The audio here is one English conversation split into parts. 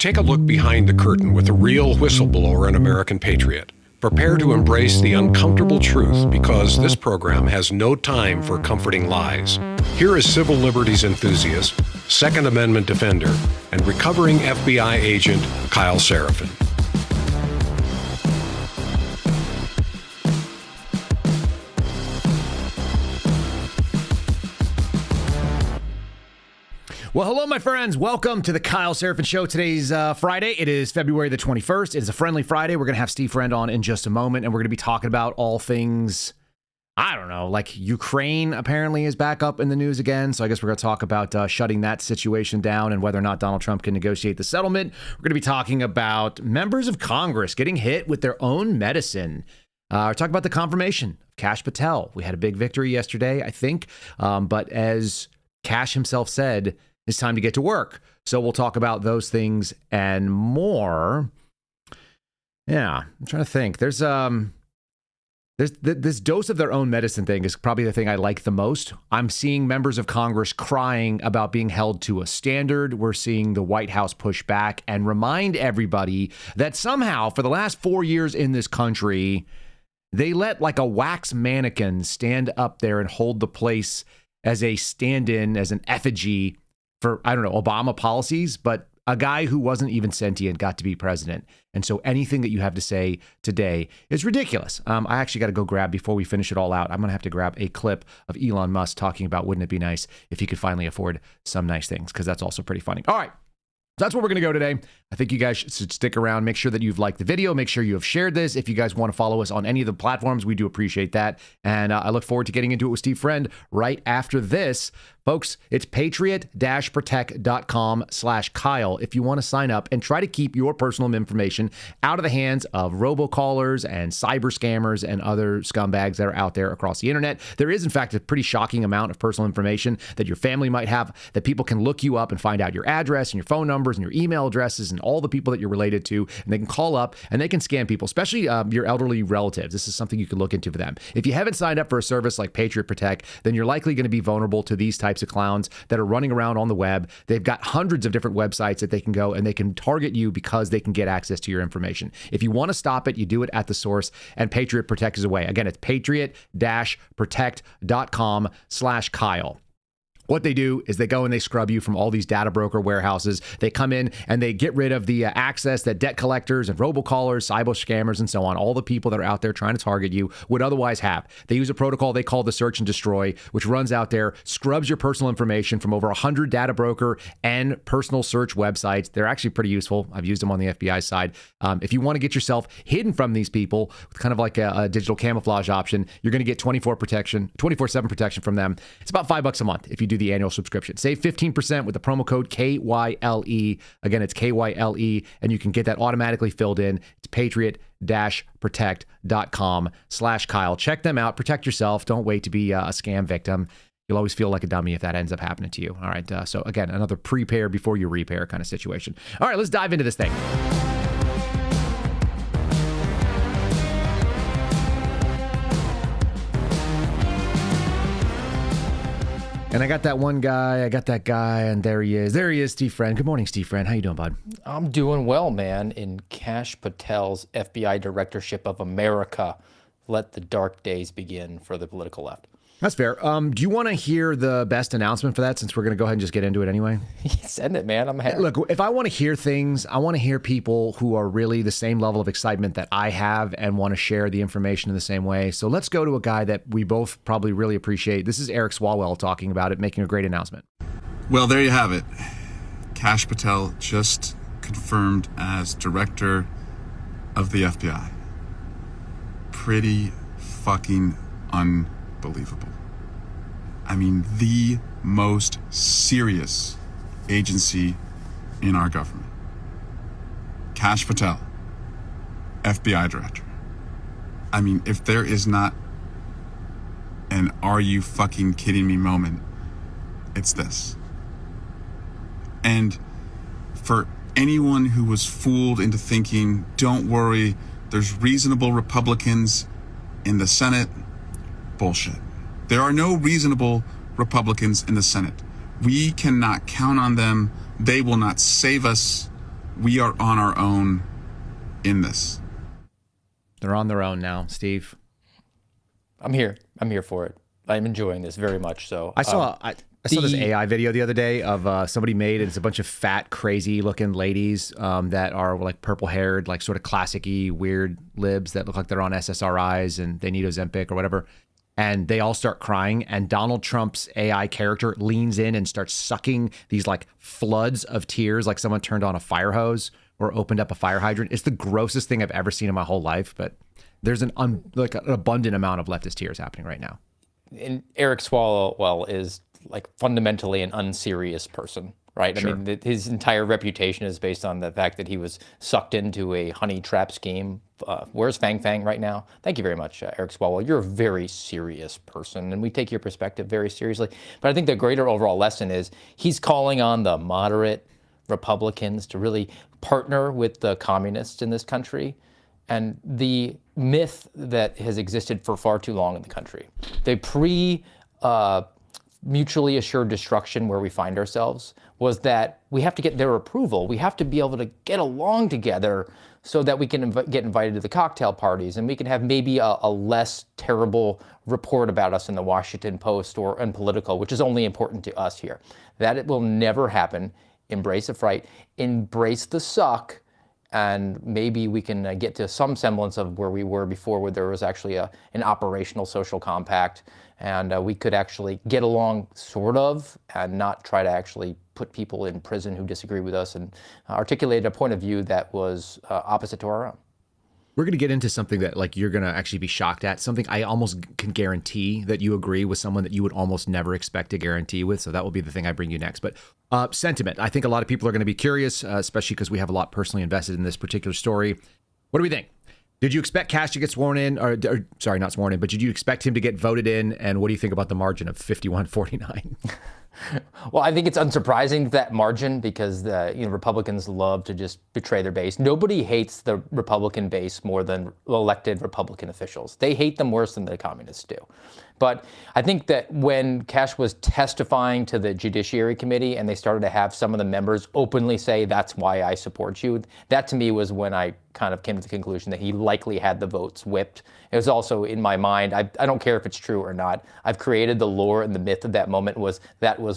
Take a look behind the curtain with a real whistleblower and American patriot. Prepare to embrace the uncomfortable truth because this program has no time for comforting lies. Here is civil liberties enthusiast, Second Amendment defender, and recovering FBI agent Kyle Seraphin. Well, hello, my friends. Welcome to the Kyle Seraphin Show. Today's Friday. It is February the 21st. It is a friendly Friday. We're going to have Steve Friend on in just a moment, and we're going to be talking about all things, I don't know, like Ukraine apparently is back up in the news again. So I guess we're going to talk about shutting that situation down and whether or not Donald Trump can negotiate the settlement. We're going to be talking about members of Congress getting hit with their own medicine. We're talking about the confirmation of Kash Patel. We had a big victory yesterday, I think. But as Kash himself said, it's time to get to work. So we'll talk about those things and more. Yeah, I'm trying to think. There's this dose of their own medicine thing is probably the thing I like the most. I'm seeing members of Congress crying about being held to a standard. We're seeing the White House push back and remind everybody that somehow for the last 4 years in this country, they let like a wax mannequin stand up there and hold the place as a stand-in, as an effigy for, I don't know, Obama policies, but a guy who wasn't even sentient got to be president. And so anything that you have to say today is ridiculous. I actually got to go grab, before we finish it all out, I'm going to have to grab a clip of Elon Musk talking about wouldn't it be nice if he could finally afford some nice things, because that's also pretty funny. All right. So that's where we're going to go today. I think you guys should stick around. Make sure that you've liked the video. Make sure you have shared this. If you guys want to follow us on any of the platforms, we do appreciate that. And I look forward to getting into it with Steve Friend right after this. Folks, it's patriot-protect.com/Kyle if you want to sign up and try to keep your personal information out of the hands of robocallers and cyber scammers and other scumbags that are out there across the internet. There is, in fact, a pretty shocking amount of personal information that your family might have that people can look you up and find out your address and your phone numbers and your email addresses and all the people that you're related to. And they can call up and they can scam people, especially your elderly relatives. This is something you can look into for them. If you haven't signed up for a service like Patriot Protect, then you're likely going to be vulnerable to these types of clowns that are running around on the web. They've got hundreds of different websites that they can go and they can target you because they can get access to your information. If you want to stop it, you do it at the source, and Patriot Protect is a way. Again, it's patriot-protect.com/Kyle. What they do is they go and they scrub you from all these data broker warehouses. They come in and they get rid of the access that debt collectors and robocallers, cyber scammers, and so on, all the people that are out there trying to target you would otherwise have. They use a protocol they call the search and destroy, which runs out there, scrubs your personal information from over 100 data broker and personal search websites. They're actually pretty useful. I've used them on the FBI side. If you want to get yourself hidden from these people with kind of like a digital camouflage option, you're going to get 24/7 protection from them. It's about $5 a month if you do the annual subscription. Save 15% with the promo code KYLE. Again, it's KYLE, and you can get that automatically filled in. It's patriot-protect.com/Kyle. Check them out. Protect yourself. Don't wait to be a scam victim. You'll always feel like a dummy if that ends up happening to you. All right. So again, another prepare before you repair kind of situation. All right, let's dive into this thing. And I got that one guy, I got that guy, and there he is. There he is, Steve Friend. Good morning, Steve Friend. How you doing, bud? I'm doing well, man. In Kash Patel's FBI Directorship of America, let the dark days begin for the political left. That's fair. Do you want to hear the best announcement for that, since we're going to go ahead and just get into it anyway? Send it, man. I'm happy. Look, if I want to hear things, I want to hear people who are really the same level of excitement that I have and want to share the information in the same way. So let's go to a guy that we both probably really appreciate. This is Eric Swalwell talking about it, making a great announcement. Well, there you have it. Kash Patel just confirmed as director of the FBI. Pretty fucking unbelievable. I mean, the most serious agency in our government. Kash Patel, FBI director. I mean, if there is not an "are you fucking kidding me" moment, it's this. And for anyone who was fooled into thinking, don't worry, there's reasonable Republicans in the Senate, bullshit. There are no reasonable Republicans in the Senate. We cannot count on them. They will not save us. we are on our own in this. They're on their own now, Steve. I'm here for it. I'm enjoying this very much so. I saw this AI video the other day of somebody made, and it's a bunch of fat, crazy looking ladies that are like purple haired, like sort of classic-y weird libs that look like they're on SSRIs and they need Ozempic or whatever. And they all start crying, and Donald Trump's AI character leans in and starts sucking these like floods of tears, like someone turned on a fire hose or opened up a fire hydrant. It's the grossest thing I've ever seen in my whole life, but there's an abundant amount of leftist tears happening right now. And Eric Swalwell is like fundamentally an unserious person, right? Sure. I mean, his entire reputation is based on the fact that he was sucked into a honey trap scheme. Where's Fang Fang right now? Thank you very much, Eric Swalwell. You're a very serious person, and we take your perspective very seriously. But I think the greater overall lesson is he's calling on the moderate Republicans to really partner with the communists in this country. And the myth that has existed for far too long in the country, the mutually assured destruction where we find ourselves, was that we have to get their approval. We have to be able to get along together so that we can get invited to the cocktail parties, and we can have maybe a less terrible report about us in the Washington Post or in Politico, which is only important to us here. That it will never happen. Embrace the fright, embrace the suck, and maybe we can get to some semblance of where we were before, where there was actually an operational social compact, and we could actually get along sort of, and not try to actually put people in prison who disagree with us, and articulate a point of view that was opposite to our own. We're going to get into something that like you're going to actually be shocked at, something I almost can guarantee that you agree with someone that you would almost never expect to guarantee with. So that will be the thing I bring you next. But sentiment, I think a lot of people are going to be curious, especially because we have a lot personally invested in this particular story. What do we think? Did you expect Kash to get sworn in, or sorry, not sworn in, but did you expect him to get voted in? And what do you think about the margin of 51-49? Well, I think it's unsurprising that margin, because the Republicans love to just betray their base. Nobody hates the Republican base more than elected Republican officials. They hate them worse than the communists do. But I think that when Kash was testifying to the Judiciary Committee and they started to have some of the members openly say, "That's why I support you," that to me was when I kind of came to the conclusion that he likely had the votes whipped. It was also in my mind, I don't care if it's true or not, I've created the lore and the myth of that moment was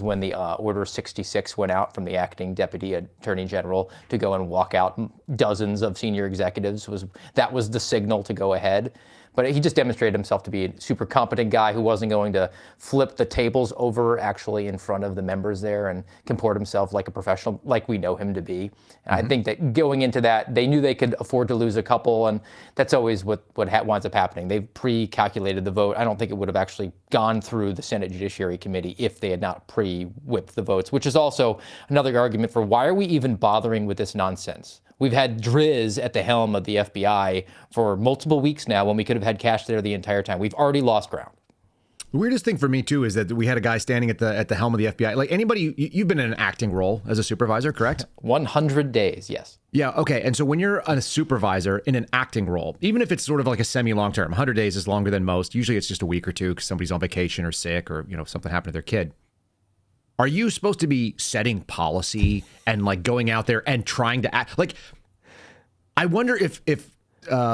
when the Order 66 went out from the acting Deputy Attorney General to go and walk out dozens of senior executives. That was the signal to go ahead. But he just demonstrated himself to be a super competent guy who wasn't going to flip the tables over actually in front of the members there and comport himself like a professional, like we know him to be. And I think that going into that, they knew they could afford to lose a couple, and that's always what winds up happening. They've pre-calculated the vote. I don't think it would have actually gone through the Senate Judiciary Committee if they had not pre-whipped the votes, which is also another argument for why are we even bothering with this nonsense? We've had Driz at the helm of the FBI for multiple weeks now when we could have had Kash there the entire time. We've already lost ground. The weirdest thing for me, too, is that we had a guy standing at the helm of the FBI. Like anybody, you've been in an acting role as a supervisor, correct? 100 days, yes. Yeah, okay. And so when you're a supervisor in an acting role, even if it's sort of like a semi-long term, 100 days is longer than most. Usually it's just a week or two because somebody's on vacation or sick or, something happened to their kid. Are you supposed to be setting policy and like going out there and trying to act? Like, I wonder if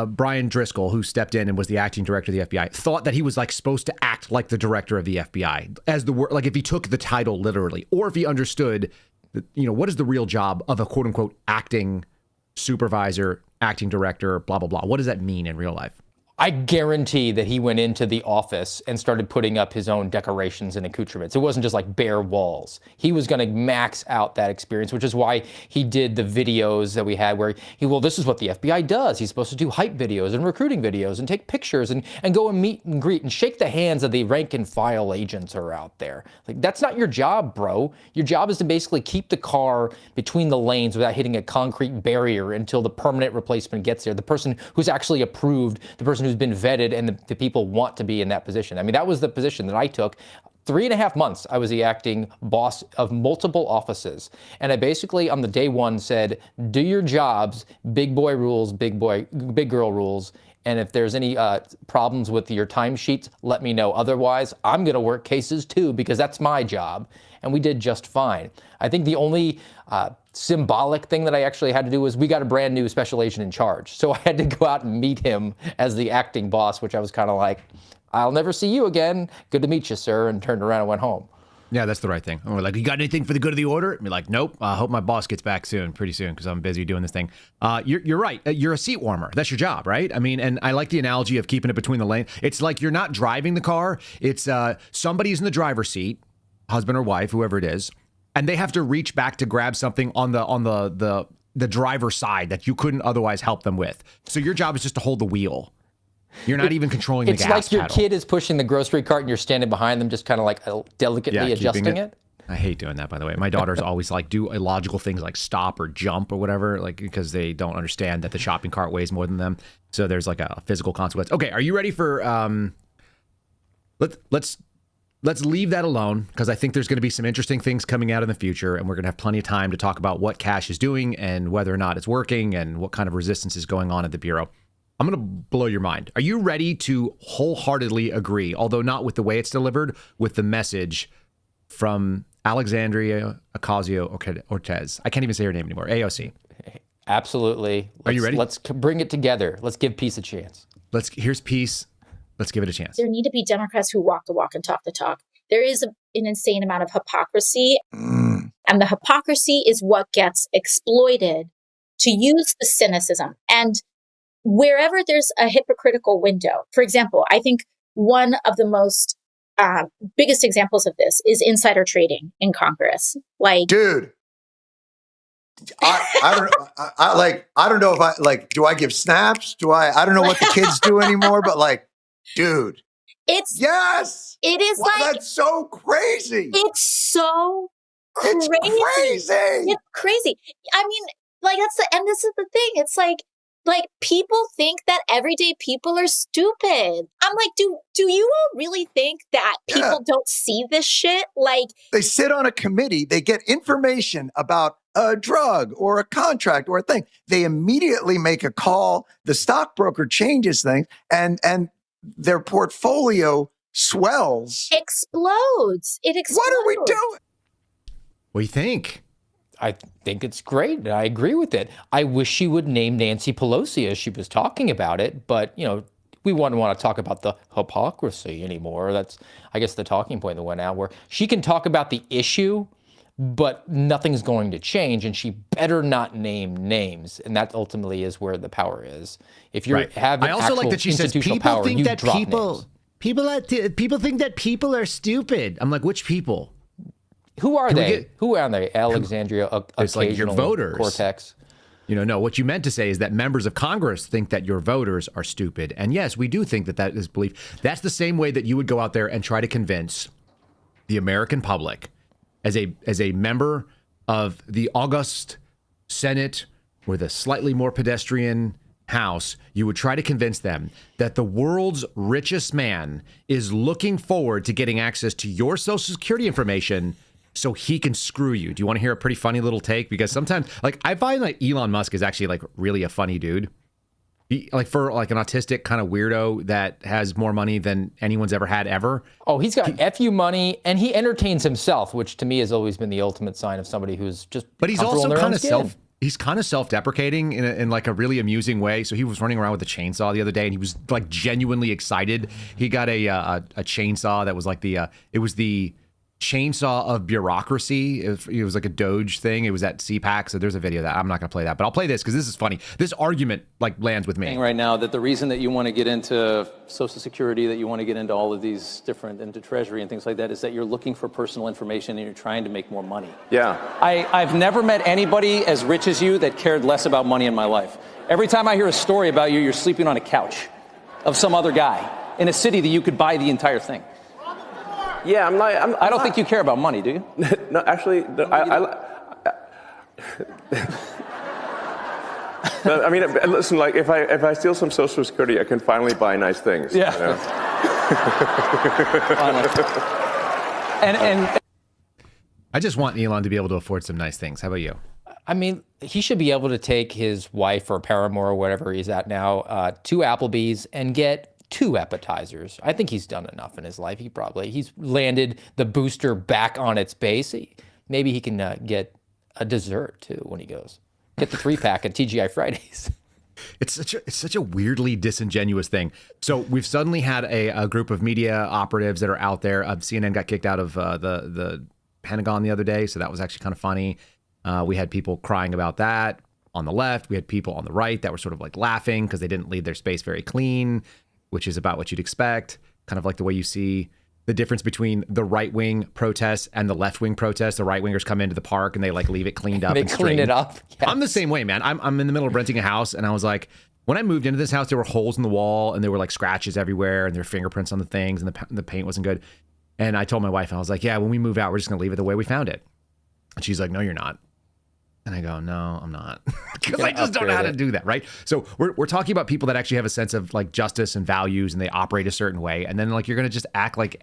Brian Driscoll, who stepped in and was the acting director of the FBI, thought that he was like supposed to act like the director of the FBI, as like if he took the title literally, or if he understood that, what is the real job of a quote unquote acting supervisor, acting director, blah, blah, blah. What does that mean in real life? I guarantee that he went into the office and started putting up his own decorations and accoutrements. It wasn't just like bare walls. He was going to max out that experience, which is why he did the videos that we had where this is what the FBI does. He's supposed to do hype videos and recruiting videos and take pictures and go and meet and greet and shake the hands of the rank and file agents who are out there. Like, that's not your job, bro. Your job is to basically keep the car between the lanes without hitting a concrete barrier until the permanent replacement gets there. The person who's actually approved, the person who's been vetted, and the people want to be in that position. I mean, that was the position that I took. 3.5 months, I was the acting boss of multiple offices. And I basically, on the day one, said, do your jobs, big boy rules, big girl rules, And if there's any problems with your timesheets, let me know. Otherwise, I'm going to work cases too, because that's my job. And we did just fine. I think the only symbolic thing that I actually had to do was we got a brand new special agent in charge. So I had to go out and meet him as the acting boss, which I was kind of like, I'll never see you again. Good to meet you, sir. And turned around and went home. Yeah, that's the right thing. And we're like, you got anything for the good of the order? And we're like, nope. I hope my boss gets back pretty soon, because I'm busy doing this thing. You're right. You're a seat warmer. That's your job, right? I mean, and I like the analogy of keeping it between the lanes. It's like you're not driving the car. It's somebody's in the driver's seat, husband or wife, whoever it is, and they have to reach back to grab something on the driver's side that you couldn't otherwise help them with. So your job is just to hold the wheel. You're not even controlling the gas pedal. It's like your kid is pushing the grocery cart and you're standing behind them, just kind of like delicately adjusting it. I hate doing that, by the way. My daughters always like do illogical things like stop or jump or whatever, like because they don't understand that the shopping cart weighs more than them. So there's like a physical consequence. Okay, are you ready for? Let's leave that alone, because I think there's going to be some interesting things coming out in the future, and we're going to have plenty of time to talk about what Kash is doing and whether or not it's working and what kind of resistance is going on at the Bureau. I'm going to blow your mind. Are you ready to wholeheartedly agree, although not with the way it's delivered, with the message from Alexandria Ocasio-Cortez? I can't even say her name anymore. AOC. Absolutely. Are you ready? Let's bring it together. Let's give peace a chance. Here's peace. Let's give it a chance. There need to be Democrats who walk the walk and talk the talk. There is an insane amount of hypocrisy. And the hypocrisy is what gets exploited to use the cynicism. And wherever there's a hypocritical window, for example, I think one of the most biggest examples of this is insider trading in Congress. Like, dude, I don't know if I do I give snaps? I don't know what the kids do anymore, but like, dude, it is like, that's so crazy. It's so crazy. It's crazy. I mean, like, and this is the thing. It's like people think that everyday people are stupid. I'm like, do you all really think that people don't see this shit? Like, they sit on a committee, they get information about a drug or a contract or a thing. They immediately make a call. The stockbroker changes things, and their portfolio swells. Explodes. It explodes. What are we doing? What do you think? I think it's great, and I agree with it. I wish she would name Nancy Pelosi as she was talking about it, but, we wouldn't want to talk about the hypocrisy anymore. That's, I guess, the talking point that went out, where she can talk about the issue, but nothing's going to change, and she better not name names, and that ultimately is where the power is. If you're having actual like that she says institutional people power, think you that drop people names. people think that people are stupid. I'm like, which people? Who are they? Who are they? Alexandria It's like your voters. Cortex. No, what you meant to say is that members of Congress think that your voters are stupid. And yes, we do think that is belief. That's the same way that you would go out there and try to convince the American public as a member of the august Senate or the slightly more pedestrian House, you would try to convince them that the world's richest man is looking forward to getting access to your Social Security information so he can screw you. Do you want to hear a pretty funny little take? Because sometimes, I find like Elon Musk is actually really a funny dude. For an autistic kind of weirdo that has more money than anyone's ever had ever. Oh, he's got FU money, and he entertains himself, which to me has always been the ultimate sign of somebody who's just. But he's also He's kind of self-deprecating in like a really amusing way. So he was running around with a chainsaw the other day, and he was like genuinely excited. He got a chainsaw that was like it was the chainsaw of bureaucracy. It was like a Doge thing. It was at CPAC. So there's a video of that. I'm not going to play that, but I'll play this because this is funny. This argument lands with me right now, that the reason that you want to get into Social Security, that you want to get into all of these different, into Treasury and things like that, is that you're looking for personal information and you're trying to make more money. Yeah. I've never met anybody as rich as you that cared less about money in my life. Every time I hear a story about you, you're sleeping on a couch of some other guy in a city that you could buy the entire thing. Yeah, I don't think you care about money, do you? No, actually, I mean, listen. Like, if I steal some Social Security, I can finally buy nice things. Yeah. And I just want Elon to be able to afford some nice things. How about you? I mean, he should be able to take his wife or paramour or whatever he's at now to Applebee's and get 2 appetizers. I think he's done enough in his life. He's landed the booster back on its base. Maybe he can get a dessert too when he goes. Get the 3-pack at TGI Fridays. It's such a weirdly disingenuous thing. So we've suddenly had a group of media operatives that are out there. CNN got kicked out of the Pentagon the other day, so that was actually kind of funny. We had people crying about that on the left. We had people on the right that were sort of like laughing because they didn't leave their space very clean, which is about what you'd expect. Kind of like the way you see the difference between the right-wing protests and the left-wing protests. The right-wingers come into the park and they like leave it cleaned up. They and clean it up. Yes. I'm the same way, man. I'm in the middle of renting a house, and I was like, when I moved into this house, there were holes in the wall and there were like scratches everywhere and there were fingerprints on the things and the paint wasn't good. And I told my wife, I was like, yeah, when we move out, we're just going to leave it the way we found it. And she's like, no, you're not. And I go, no, I'm not. Because I just don't know how to do that, right? So we're talking about people that actually have a sense of like justice and values and they operate a certain way. And then like you're going to just act like,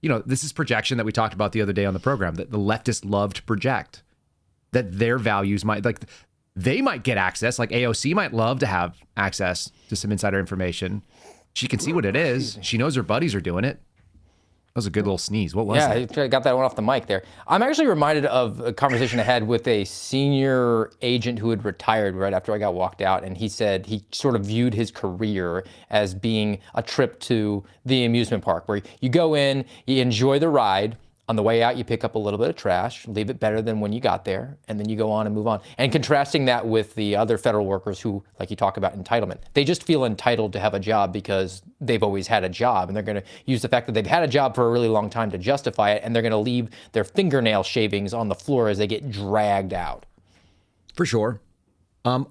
you know, this is projection that we talked about the other day on the program, that the leftists love to project, that their values might, like, they might get access, like AOC might love to have access to some insider information. She can see what it is. She knows her buddies are doing it. That was a good little sneeze. What was that? Yeah, I got that one off the mic there. I'm actually reminded of a conversation I had with a senior agent who had retired right after I got walked out. And he said he sort of viewed his career as being a trip to the amusement park where you go in, you enjoy the ride. On the way out, you pick up a little bit of trash, leave it better than when you got there, and then you go on and move on. And contrasting that with the other federal workers who, like you talk about entitlement, they just feel entitled to have a job because they've always had a job, and they're going to use the fact that they've had a job for a really long time to justify it, and they're going to leave their fingernail shavings on the floor as they get dragged out. For sure.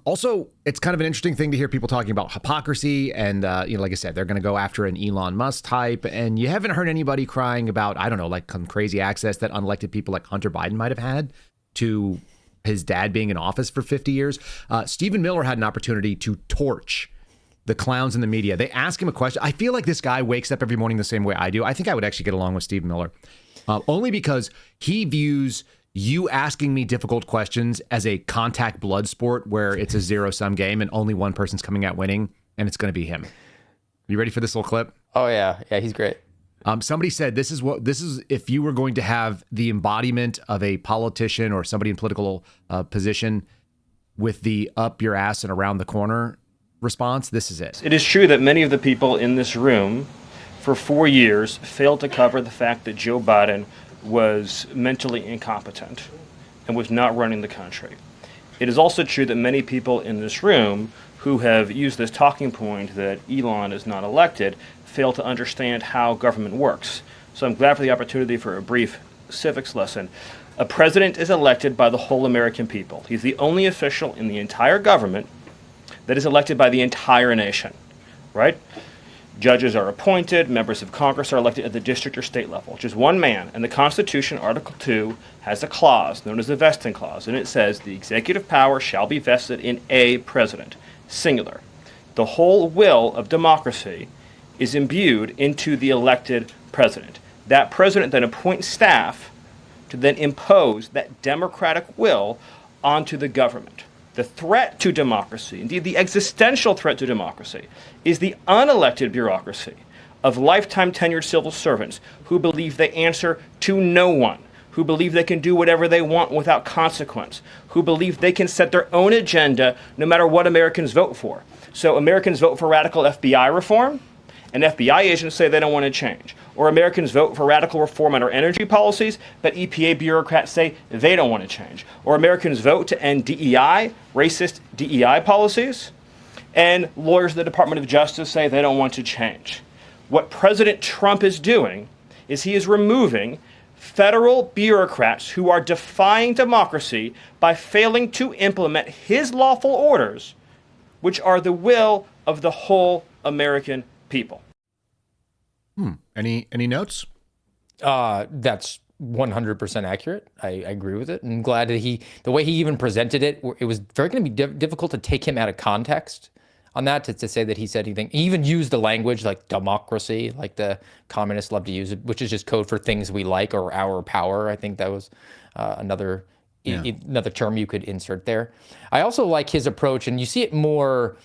Also, it's kind of an interesting thing to hear people talking about hypocrisy. And, like I said, they're going to go after an Elon Musk type. And you haven't heard anybody crying about, I don't know, like some crazy access that unelected people like Hunter Biden might have had to his dad being in office for 50 years. Stephen Miller had an opportunity to torch the clowns in the media. They ask him a question. I feel like this guy wakes up every morning the same way I do. I think I would actually get along with Stephen Miller, only because he views you asking me difficult questions as a contact blood sport where it's a zero-sum game and only one person's coming out winning, and it's going to be him. You ready for this little clip? Oh, yeah. Yeah, he's great. Somebody said this is if you were going to have the embodiment of a politician or somebody in political position with the up your ass and around the corner response, this is it. It is true that many of the people in this room for 4 years failed to cover the fact that Joe Biden was mentally incompetent and was not running the country. It is also true that many people in this room who have used this talking point that Elon is not elected fail to understand how government works. So I'm glad for the opportunity for a brief civics lesson. A president is elected by the whole American people. He's the only official in the entire government that is elected by the entire nation, right? Judges are appointed, members of Congress are elected at the district or state level, just one man. And the Constitution, Article 2, has a clause known as the vesting clause, and it says the executive power shall be vested in a president, singular. The whole will of democracy is imbued into the elected president. That president then appoints staff to then impose that democratic will onto the government. The threat to democracy, indeed the existential threat to democracy, is the unelected bureaucracy of lifetime tenured civil servants who believe they answer to no one, who believe they can do whatever they want without consequence, who believe they can set their own agenda no matter what Americans vote for. So Americans vote for radical FBI reform, and FBI agents say they don't want to change. Or Americans vote for radical reform on our energy policies, but EPA bureaucrats say they don't want to change. Or Americans vote to end DEI, racist DEI policies, and lawyers at the Department of Justice say they don't want to change. What President Trump is doing is he is removing federal bureaucrats who are defying democracy by failing to implement his lawful orders, which are the will of the whole American people. Any notes? That's 100% accurate. I agree with it. I'm glad that the way he even presented it, it was very going to be difficult to take him out of context on that, to say that he said anything. He even used the language like democracy, like the communists love to use it, which is just code for things we like or our power. I think that was another another term you could insert there. I also like his approach, and you see it more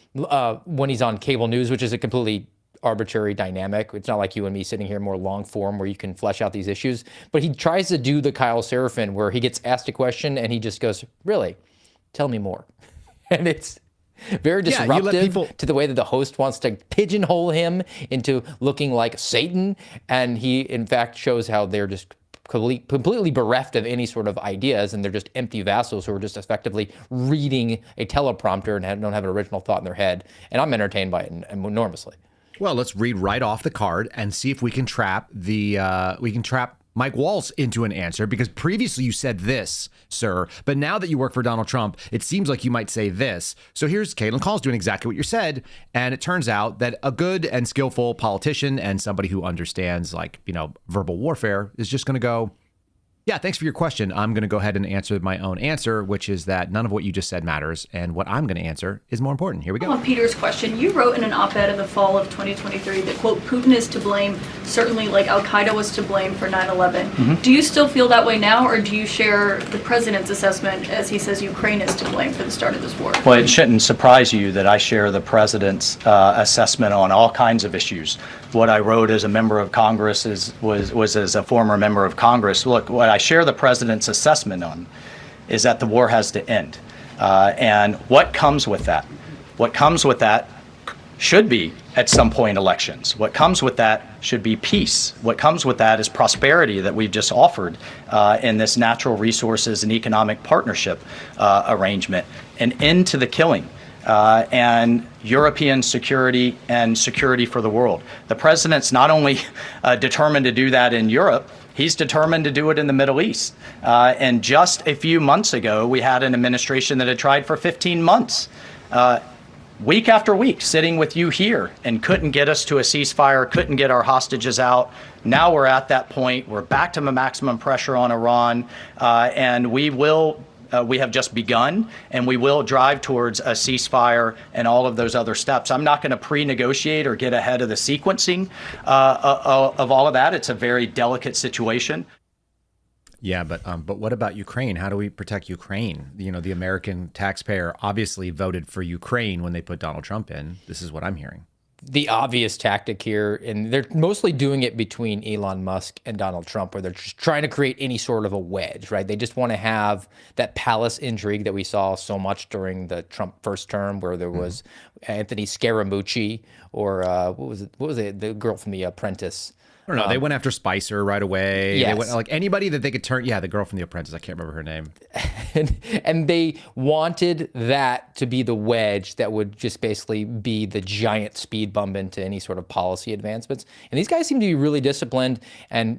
when he's on cable news, which is a completely arbitrary dynamic. It's not like you and me sitting here more long form where you can flesh out these issues. But he tries to do the Kyle Seraphin where he gets asked a question and he just goes, really? Tell me more. And it's very disruptive to the way that the host wants to pigeonhole him into looking like Satan. And he, in fact, shows how they're just completely bereft of any sort of ideas, and they're just empty vassals who are just effectively reading a teleprompter and don't have an original thought in their head. And I'm entertained by it enormously. Well, let's read right off the card and see if we can trap Mike Waltz into an answer, because previously you said this, sir, but now that you work for Donald Trump, it seems like you might say this. So here's Caitlin Call's doing exactly what you said, and it turns out that a good and skillful politician and somebody who understands, like, verbal warfare is just going to go, yeah, thanks for your question. I'm going to go ahead and answer my own answer, which is that none of what you just said matters, and what I'm going to answer is more important. Here we go. On Peter's question, you wrote in an op-ed in the fall of 2023 that, quote, Putin is to blame, certainly like Al-Qaeda was to blame for 9/11. Mm-hmm. Do you still feel that way now, or do you share the president's assessment as he says Ukraine is to blame for the start of this war? Well, it shouldn't surprise you that I share the president's assessment on all kinds of issues. What I wrote as a member of Congress was as a former member of Congress. Look, what I share the president's assessment on is that the war has to end. And what comes with that? What comes with that should be, at some point, elections. What comes with that should be peace. What comes with that is prosperity that we've just offered in this natural resources and economic partnership arrangement. An end to the killing. And European security and security for the world. The president's not only determined to do that in Europe, he's determined to do it in the Middle East. And just a few months ago, we had an administration that had tried for 15 months, week after week, sitting with you here and couldn't get us to a ceasefire, couldn't get our hostages out. Now we're at that point. We're back to maximum pressure on Iran, and we have just begun, and we will drive towards a ceasefire and all of those other steps. I'm not going to pre-negotiate or get ahead of the sequencing of all of that. It's a very delicate situation. Yeah, but what about Ukraine? How do we protect Ukraine? The American taxpayer obviously voted for Ukraine when they put Donald Trump in. This is what I'm hearing. The obvious tactic here, and they're mostly doing it between Elon Musk and Donald Trump, where they're just trying to create any sort of a wedge, right? They just want to have that palace intrigue that we saw so much during the Trump first term, where there was Anthony Scaramucci, or what was it? The girl from The Apprentice. I don't know. They went after Spicer right away. Yes. They went, like, anybody that they could turn. Yeah, the girl from The Apprentice. I can't remember her name. And they wanted that to be the wedge that would just basically be the giant speed bump into any sort of policy advancements. And these guys seem to be really disciplined. And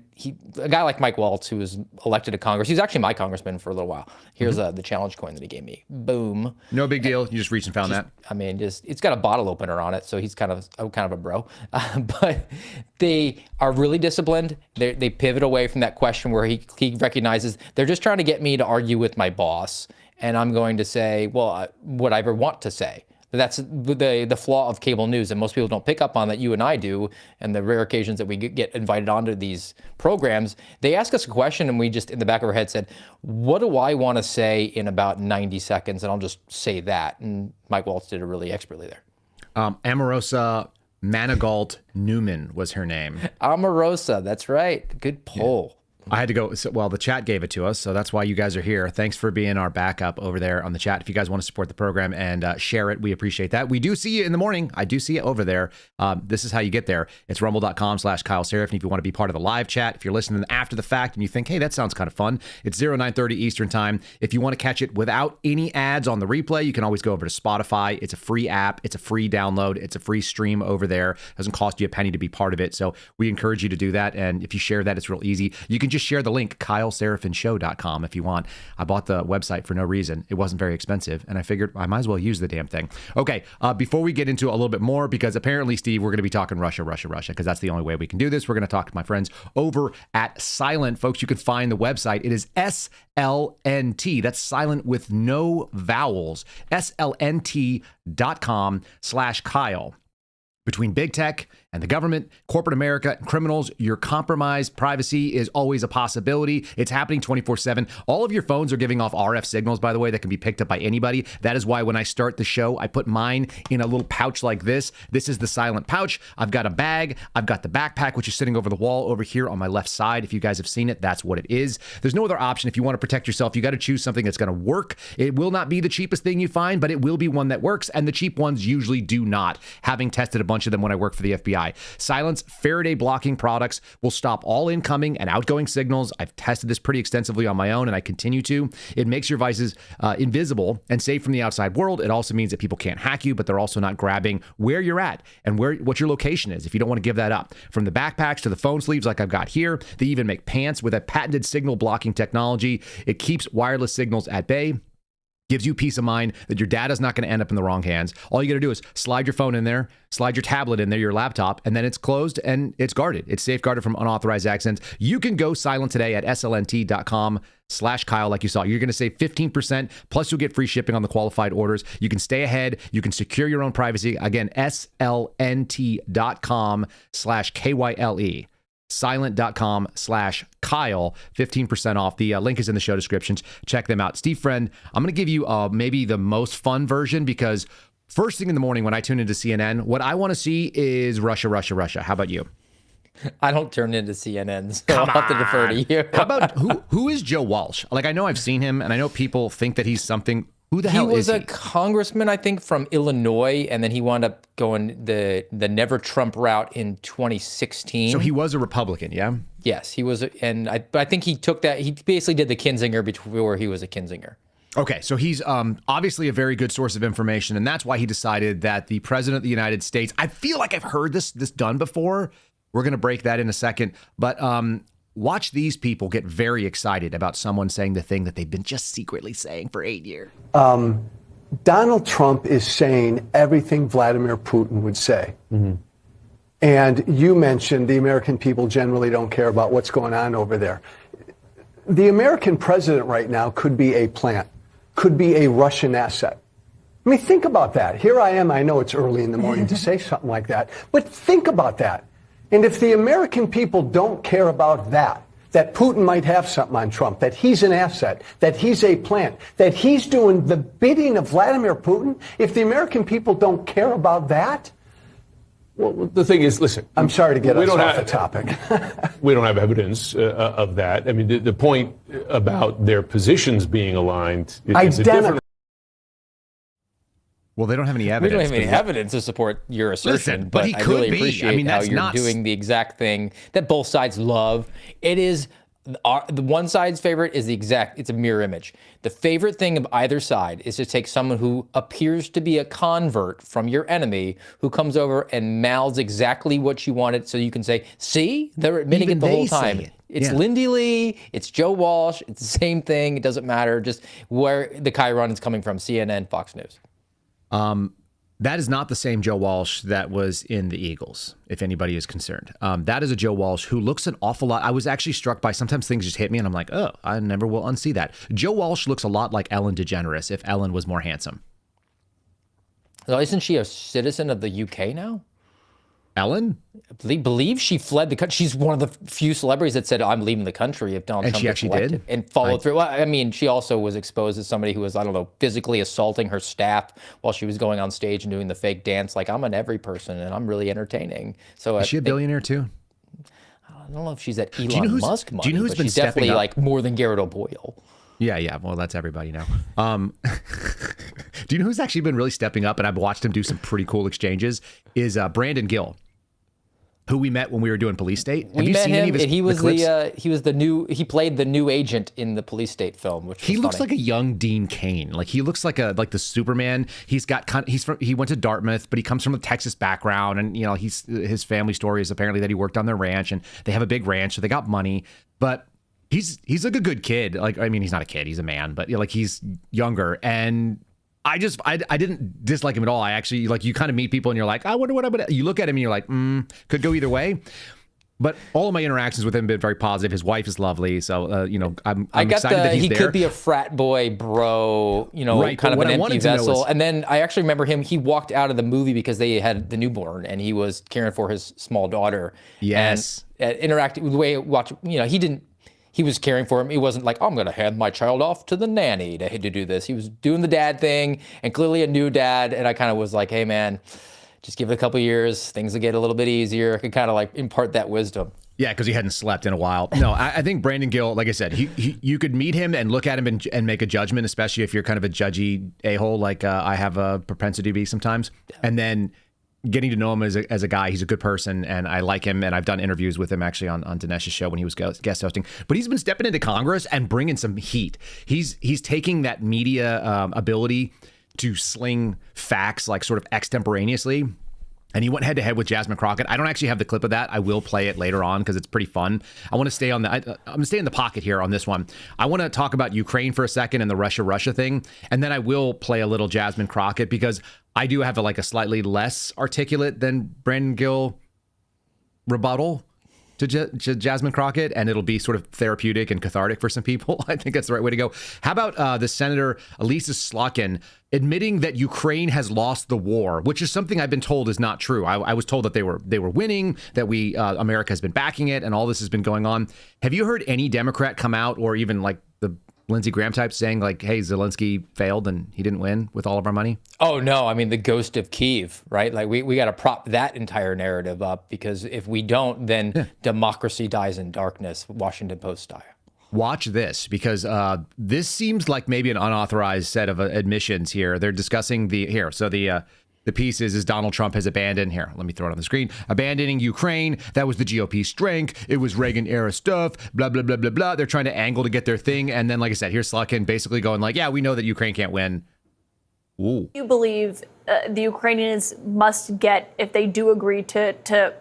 a guy like Mike Waltz, who was elected to Congress, he was actually my congressman for a little while. Here's the challenge coin that he gave me. Boom. No big deal. You just reached and found that. I mean, it's got a bottle opener on it, so he's kind of a bro. But they are really disciplined. They pivot away from that question where he recognizes they're just trying to get me to argue with my boss, and I'm going to say, well, what I ever want to say. That's the flaw of cable news, and most people don't pick up on that. You and I do, and the rare occasions that we get invited onto these programs, they ask us a question, and we just, in the back of our head, said, what do I want to say in about 90 seconds? And I'll just say that. And Mike Waltz did it really expertly there. Amorosa Manigault Newman was her name. Omarosa, that's right. Good poll. Yeah. I had to go. Well, the chat gave it to us, so that's why you guys are here. Thanks for being our backup over there on the chat. If you guys want to support the program and share it, we appreciate that. We do see you in the morning. I do see you over there. This is how you get there. It's rumble.com/Kyle Seraphin. If you want to be part of the live chat, if you're listening after the fact and you think, hey, that sounds kind of fun, it's 0930 Eastern time. If you want to catch it without any ads on the replay, you can always go over to Spotify. It's a free app. It's a free download. It's a free stream over there. It doesn't cost you a penny to be part of it. So we encourage you to do that. And if you share that, it's real easy. You can just share the link, KyleSeraphinShow.com, if you want. I bought the website for no reason. It wasn't very expensive, and I figured I might as well use the damn thing. Okay, before we get into a little bit more, because apparently, Steve, we're going to be talking Russia, because that's the only way we can do this. We're going to talk to my friends over at Silent. Folks, you can find the website. It is SLNT. That's silent with no vowels. SLNT.com/Kyle. Between big tech and the government, corporate America, and criminals, your compromised privacy is always a possibility. It's happening 24/7. All of your phones are giving off RF signals, by the way, that can be picked up by anybody. That is why when I start the show, I put mine in a little pouch like this. This is the silent pouch. I've got a bag. I've got the backpack, which is sitting over the wall over here on my left side. If you guys have seen it, that's what it is. There's no other option. If you want to protect yourself, you got to choose something that's going to work. It will not be the cheapest thing you find, but it will be one that works. And the cheap ones usually do not, having tested a bunch of them when I work for the FBI. Silence Faraday blocking products will stop all incoming and outgoing signals. I've tested this pretty extensively on my own, and I continue to. It makes your devices invisible and safe from the outside world. It also means that people can't hack you, but they're also not grabbing where you're at and what your location is if you don't want to give that up. From the backpacks to the phone sleeves like I've got here, they even make pants with a patented signal blocking technology. It keeps wireless signals at bay. Gives you peace of mind that your data's not going to end up in the wrong hands. All you got to do is slide your phone in there, slide your tablet in there, your laptop, and then it's closed and it's guarded. It's safeguarded from unauthorized access. You can go silent today at slnt.com/Kyle, like you saw. You're going to save 15%, plus you'll get free shipping on the qualified orders. You can stay ahead. You can secure your own privacy. Again, slnt.com/KYLE. silent.com/Kyle, 15% off. The link is in the show descriptions. Check them out. Steve Friend, I'm going to give you maybe the most fun version because first thing in the morning when I tune into CNN, what I want to see is Russia, Russia, Russia. How about you? I don't turn into CNN, so I'll have to defer to you. How about who is Joe Walsh? Like, I know I've seen him, and I know people think that he's something. Who the hell is he? He was a congressman, I think, from Illinois, and then he wound up going the Never Trump route in 2016. So he was a Republican, yeah? Yes, he was, and I think he took that. He basically did the Kinzinger before he was a Kinzinger. Okay, so he's obviously a very good source of information, and that's why he decided that the president of the United States. I feel like I've heard this done before. We're going to break that in a second, but watch these people get very excited about someone saying the thing that they've been just secretly saying for 8 years. Donald Trump is saying everything Vladimir Putin would say. Mm-hmm. And you mentioned the American people generally don't care about what's going on over there. The American president right now could be a plant, could be a Russian asset. I mean, think about that. Here I am. I know it's early in the morning to say something like that, but think about that. And if the American people don't care about that Putin might have something on Trump, that he's an asset, that he's a plant, that he's doing the bidding of Vladimir Putin, if the American people don't care about that, well, the thing is, listen. I'm sorry to get us off the topic. We don't have evidence of that. I mean, the point about their positions being aligned is a different. Well, they don't have any evidence. We don't have any evidence to support your assertion, but I really appreciate how you're doing the exact thing that both sides love. It is the one side's favorite is it's a mirror image. The favorite thing of either side is to take someone who appears to be a convert from your enemy, who comes over and mouths exactly what you wanted, so you can say, "See, they're admitting it the whole time." It's Lindy Lee, it's Joe Walsh, it's the same thing. It doesn't matter just where the Chiron is coming from, CNN, Fox News. That is not the same Joe Walsh that was in the Eagles, if anybody is concerned. That is a Joe Walsh who looks an awful lot. I was actually struck by sometimes things just hit me and I'm like, oh, I never will unsee that. Joe Walsh looks a lot like Ellen DeGeneres if Ellen was more handsome. So isn't she a citizen of the UK now? Ellen? I believe she fled the country. She's one of the few celebrities that said, I'm leaving the country if Donald Trump gets elected. Did? And followed through. Well, I mean, she also was exposed as somebody who was, I don't know, physically assaulting her staff while she was going on stage and doing the fake dance. Like, I'm an every person and I'm really entertaining. So is she a billionaire too? I don't know if she's at Elon Musk money, do you know who's been she's definitely up? Like more than Garrett O'Boyle. Yeah. Well, that's everybody now. Do you know who's actually been really stepping up? And I've watched him do some pretty cool exchanges. Is Brandon Gill, who we met when we were doing Police State. Have you seen any of his clips? He played the new agent in the Police State film, which he looks like a young Dean Cain. Like he looks like the Superman. He went to Dartmouth, but he comes from a Texas background, and you know his family story is apparently that he worked on their ranch, and they have a big ranch, so they got money. But he's like a good kid. Like, I mean, he's not a kid, he's a man, but like he's younger. And I didn't dislike him at all. I actually, like, you kind of meet people and you're like, I wonder what I'm gonna. You look at him and you're like, could go either way. But all of my interactions with him have been very positive. His wife is lovely, so I'm I got excited that he's he there. could be a frat boy, bro, Right, kind of what an I wanted empty to know vessel. is- And then I actually remember him. He walked out of the movie because they had the newborn, and he was caring for his small daughter. Yes, and interacting with the way he didn't. He was caring for him. He wasn't like, I'm going to hand my child off to the nanny to do this. He was doing the dad thing, and clearly a new dad. And I kind of was like, hey, man, just give it a couple of years. Things will get a little bit easier. I could kind of like impart that wisdom. Yeah, because he hadn't slept in a while. No, I think Brandon Gill, like I said, you could meet him and look at him and make a judgment, especially if you're kind of a judgy a-hole like I have a propensity to be sometimes. And then getting to know him as a guy, he's a good person, and I like him, and I've done interviews with him actually on Dinesh's show when he was guest hosting. But he's been stepping into Congress and bringing some heat. He's taking that media ability to sling facts like sort of extemporaneously. And he went head to head with Jasmine Crockett. I don't actually have the clip of that. I will play it later on because it's pretty fun. I want to stay on I'm going to stay in the pocket here on this one. I want to talk about Ukraine for a second and the Russia thing. And then I will play a little Jasmine Crockett because I do have a slightly less articulate than Brandon Gill rebuttal to Jasmine Crockett, and it'll be sort of therapeutic and cathartic for some people. I think that's the right way to go. How about the Senator Elisa Slotkin admitting that Ukraine has lost the war, which is something I've been told is not true. I was told that they were winning, that America has been backing it, and all this has been going on. Have you heard any Democrat come out, or even like the Lindsey Graham type, saying like, hey, Zelensky failed and he didn't win with all of our money? Oh, no. I mean, the ghost of Kyiv, right? Like we got to prop that entire narrative up, because if we don't, then democracy dies in darkness, Washington Post style. Watch this, because this seems like maybe an unauthorized set of admissions here. They're discussing the piece is Donald Trump has abandoned, here, let me throw it on the screen, abandoning Ukraine. That was the GOP strength. It was Reagan era stuff, blah, blah, blah, blah, blah. They're trying to angle to get their thing. And then, like I said, here's Slotkin basically going like, yeah, we know that Ukraine can't win. Ooh. You believe the Ukrainians must get, if they do agree to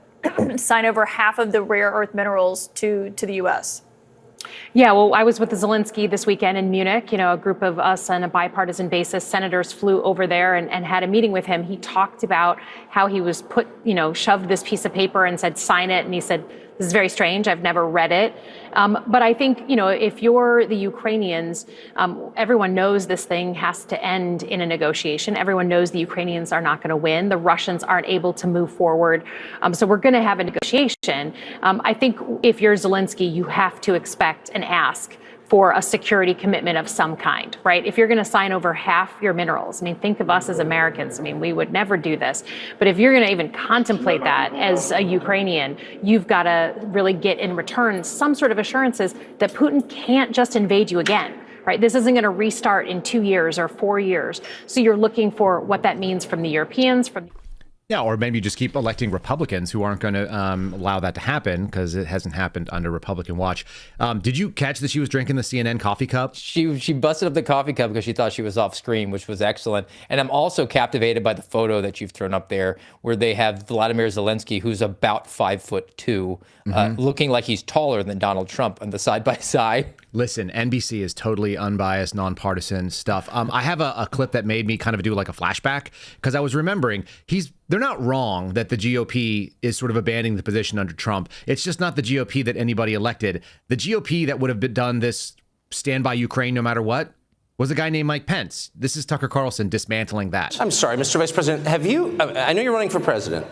sign over half of the rare earth minerals to the U.S.? Yeah, well, I was with Zelensky this weekend in Munich. A group of us on a bipartisan basis, senators flew over there and had a meeting with him. He talked about how he was shoved this piece of paper and said, sign it. And he said, this is very strange. I've never read it. But I think, if you're the Ukrainians, everyone knows this thing has to end in a negotiation. Everyone knows the Ukrainians are not going to win. The Russians aren't able to move forward. So we're going to have a negotiation. I think if you're Zelensky, you have to expect and ask for a security commitment of some kind, right? If you're going to sign over half your minerals, think of us as Americans. We would never do this. But if you're going to even contemplate that as a Ukrainian, you've got to really get in return some sort of assurances that Putin can't just invade you again. Right? This isn't going to restart in 2 years or 4 years. So you're looking for what that means from the Europeans, Yeah, or maybe just keep electing Republicans who aren't going to allow that to happen, because it hasn't happened under Republican watch. Did you catch that she was drinking the CNN coffee cup? She busted up the coffee cup because she thought she was off screen, which was excellent. And I'm also captivated by the photo that you've thrown up there, where they have Vladimir Zelensky, who's about 5'2", looking like he's taller than Donald Trump on the side by side. Listen, NBC is totally unbiased, nonpartisan stuff. I have a clip that made me kind of do like a flashback, because I was remembering they're not wrong that the GOP is sort of abandoning the position under Trump. It's just not the GOP that anybody elected. The GOP that would have done this stand by Ukraine no matter what was a guy named Mike Pence. This is Tucker Carlson dismantling that. I'm sorry, Mr. Vice President, I know you're running for president.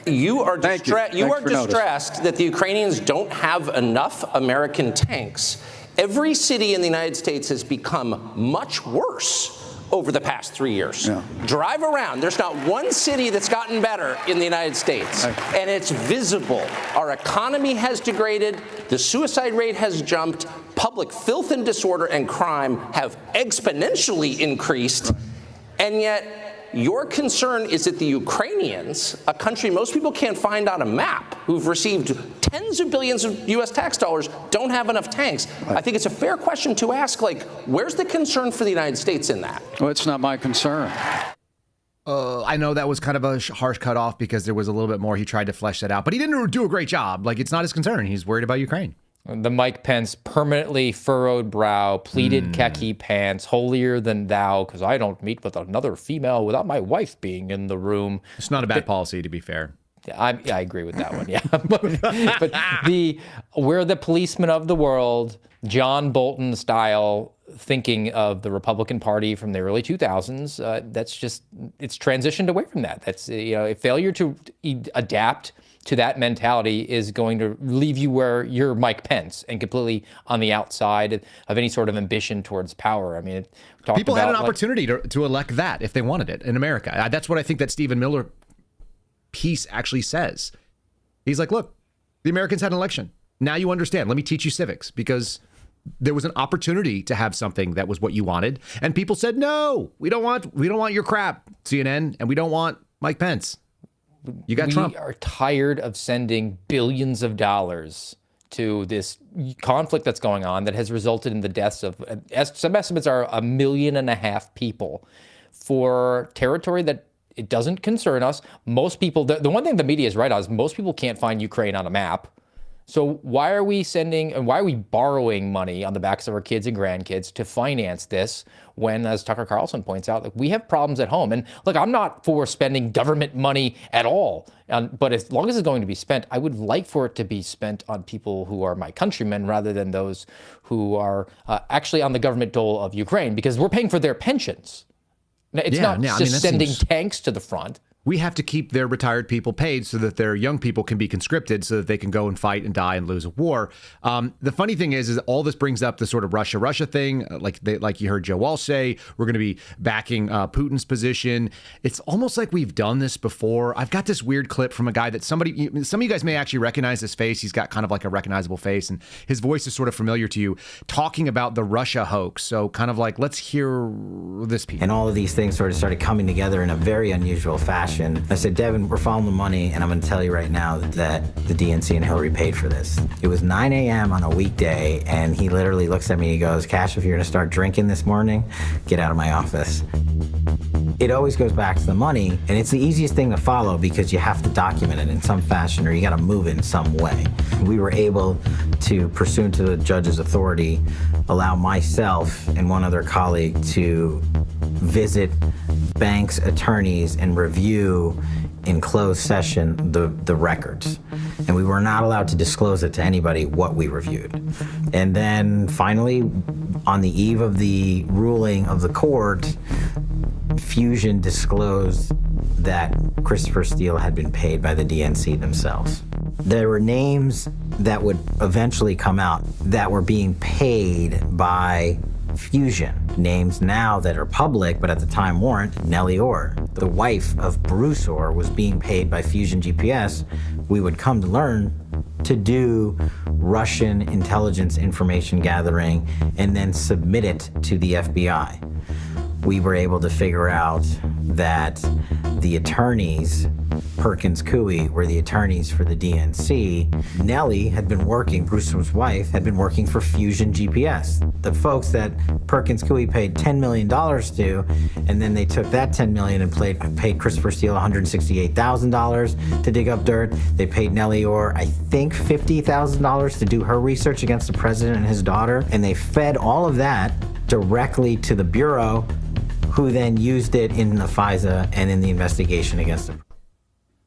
You are distressed that the Ukrainians don't have enough American tanks. Every city in the United States has become much worse over the past 3 years. Yeah. Drive around. There's not one city that's gotten better in the United States. And it's visible. Our economy has degraded. The suicide rate has jumped. Public filth and disorder and crime have exponentially increased. And yet, your concern is that the Ukrainians, a country most people can't find on a map, who've received tens of billions of U.S. tax dollars, don't have enough tanks. Right. I think it's a fair question to ask, where's the concern for the United States in that? Well, it's not my concern. I know that was kind of a harsh cutoff, because there was a little bit more. He tried to flesh that out, but he didn't do a great job. It's not his concern. He's worried about Ukraine. The Mike Pence permanently furrowed brow, pleated khaki pants, holier than thou, because I don't meet with another female without my wife being in the room. It's not a bad policy, to be fair. Yeah, I agree with that one. Yeah, but we're the policemen of the world, John Bolton style thinking of the Republican Party from the early 2000s. It's transitioned away from that. That's a failure to adapt to that mentality is going to leave you where you're Mike Pence and completely on the outside of any sort of ambition towards power. I mean, people had an opportunity to elect that if they wanted it in America. That's what I think that Stephen Miller piece actually says. He's like, look, the Americans had an election. Now you understand. Let me teach you civics, because there was an opportunity to have something that was what you wanted, and people said, no, we don't want your crap, CNN, and we don't want Mike Pence. You got Trump. We are tired of sending billions of dollars to this conflict that's going on that has resulted in the deaths of, some estimates are 1.5 million people, for territory that it doesn't concern us. Most people, the one thing the media is right on is most people can't find Ukraine on a map. So why are we sending and why are we borrowing money on the backs of our kids and grandkids to finance this when, as Tucker Carlson points out, like, we have problems at home? And look, I'm not for spending government money at all. But as long as it's going to be spent, I would like for it to be spent on people who are my countrymen rather than those who are actually on the government dole of Ukraine, because we're paying for their pensions. It's not just sending tanks to the front. We have to keep their retired people paid so that their young people can be conscripted so that they can go and fight and die and lose a war. The funny thing is all this brings up the sort of Russia thing. Like you heard Joe Walsh say, we're going to be backing Putin's position. It's almost like we've done this before. I've got this weird clip from a guy that some of you guys may actually recognize his face. He's got kind of like a recognizable face, and his voice is sort of familiar to you, talking about the Russia hoax. So kind of like, let's hear this piece. And all of these things sort of started coming together in a very unusual fashion. I said, Devin, we're following the money, and I'm going to tell you right now that the DNC and Hillary paid for this. It was 9 a.m. on a weekday, and he literally looks at me and he goes, Cash, if you're going to start drinking this morning, get out of my office. It always goes back to the money, and it's the easiest thing to follow because you have to document it in some fashion or you got to move it in some way. We were able to, pursuant to the judge's authority, allow myself and one other colleague to visit banks' attorneys and review in closed session the records. And we were not allowed to disclose it to anybody what we reviewed. And then finally, on the eve of the ruling of the court, Fusion disclosed that Christopher Steele had been paid by the DNC themselves. There were names that would eventually come out that were being paid by Fusion. Names now that are public, but at the time weren't. Nellie Orr, the wife of Bruce Orr, was being paid by Fusion GPS. We would come to learn to do Russian intelligence information gathering and then submit it to the FBI. We were able to figure out that the attorneys, Perkins Coie, were the attorneys for the DNC. Nellie had been working, Bruce's wife, had been working for Fusion GPS. The folks that Perkins Coie paid $10 million to, and then they took that $10 million and paid Christopher Steele $168,000 to dig up dirt. They paid Nellie Orr, I think, $50,000 to do her research against the president and his daughter. And they fed all of that directly to the Bureau, who then used it in the FISA and in the investigation against him.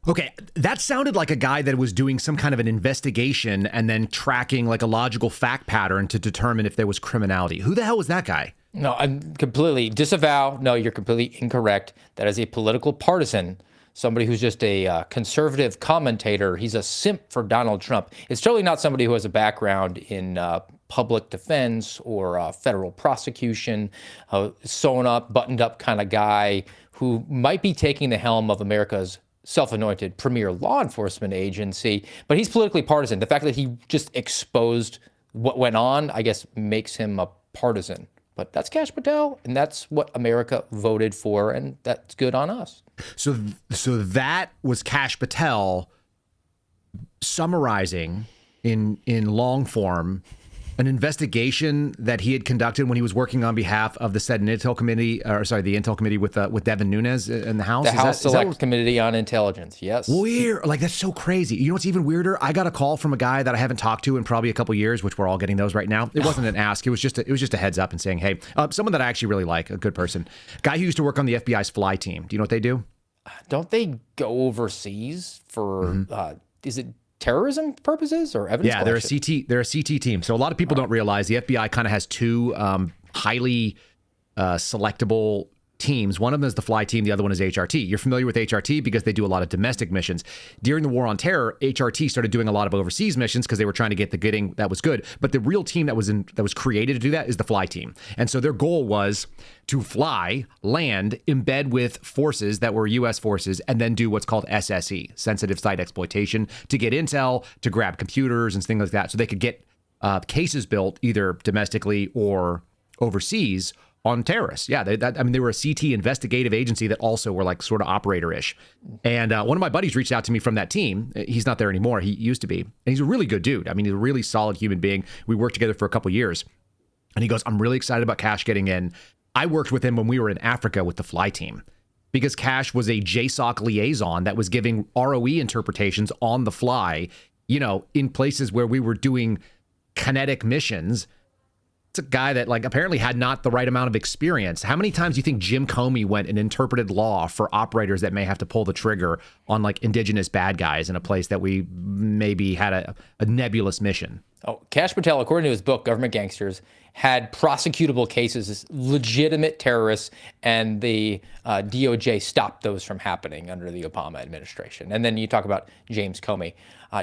Okay, that sounded like a guy that was doing some kind of an investigation and then tracking like a logical fact pattern to determine if there was criminality. Who the hell was that guy? No, I'm completely disavow. No, you're completely incorrect. That is a political partisan, somebody who's just a conservative commentator. He's a simp for Donald Trump. It's totally not somebody who has a background in public defense or federal prosecution, sewn up, buttoned up kind of guy who might be taking the helm of America's self-anointed premier law enforcement agency, but he's politically partisan. The fact that he just exposed what went on, I guess, makes him a partisan. But that's Kash Patel, and that's what America voted for, and that's good on us. So that was Kash Patel summarizing in long form an investigation that he had conducted when he was working on behalf of the Senate Intel Committee, the Intel Committee with Devin Nunes in the House. The House Select Committee on Intelligence, yes. Weird. Like, that's so crazy. You know what's even weirder? I got a call from a guy that I haven't talked to in probably a couple years, which we're all getting those right now. It wasn't an ask. It was just a heads up and saying, hey, someone that I actually really like, a good person, guy who used to work on the FBI's fly team. Do you know what they do? don't they go overseas for, is it terrorism purposes or evidence collection? They're a CT team. So a lot of people don't realize the FBI kind of has two highly selectable teams. One of them is the fly team. The other one is HRT. You're familiar with HRT because they do a lot of domestic missions. During the war on terror, HRT started doing a lot of overseas missions because they were trying to get the getting that was good. But the real team that was created to do that is the fly team. And so their goal was to fly, land, embed with forces that were U.S. forces, and then do what's called SSE, sensitive site exploitation, to get intel, to grab computers and things like that, so they could get cases built either domestically or overseas on terrorists. Yeah, they were a CT investigative agency that also were like sort of operator-ish. And one of my buddies reached out to me from that team. He's not there anymore. He used to be. And he's a really good dude. I mean, he's a really solid human being. We worked together for a couple years. And he goes, I'm really excited about Kash getting in. I worked with him when we were in Africa with the fly team because Kash was a JSOC liaison that was giving ROE interpretations on the fly, in places where we were doing kinetic missions. It's a guy that apparently had not the right amount of experience. How many times do you think Jim Comey went and interpreted law for operators that may have to pull the trigger on indigenous bad guys in a place that we maybe had a nebulous mission? Oh, Kash Patel, according to his book, Government Gangsters, had prosecutable cases as legitimate terrorists, and the DOJ stopped those from happening under the Obama administration. And then you talk about James Comey.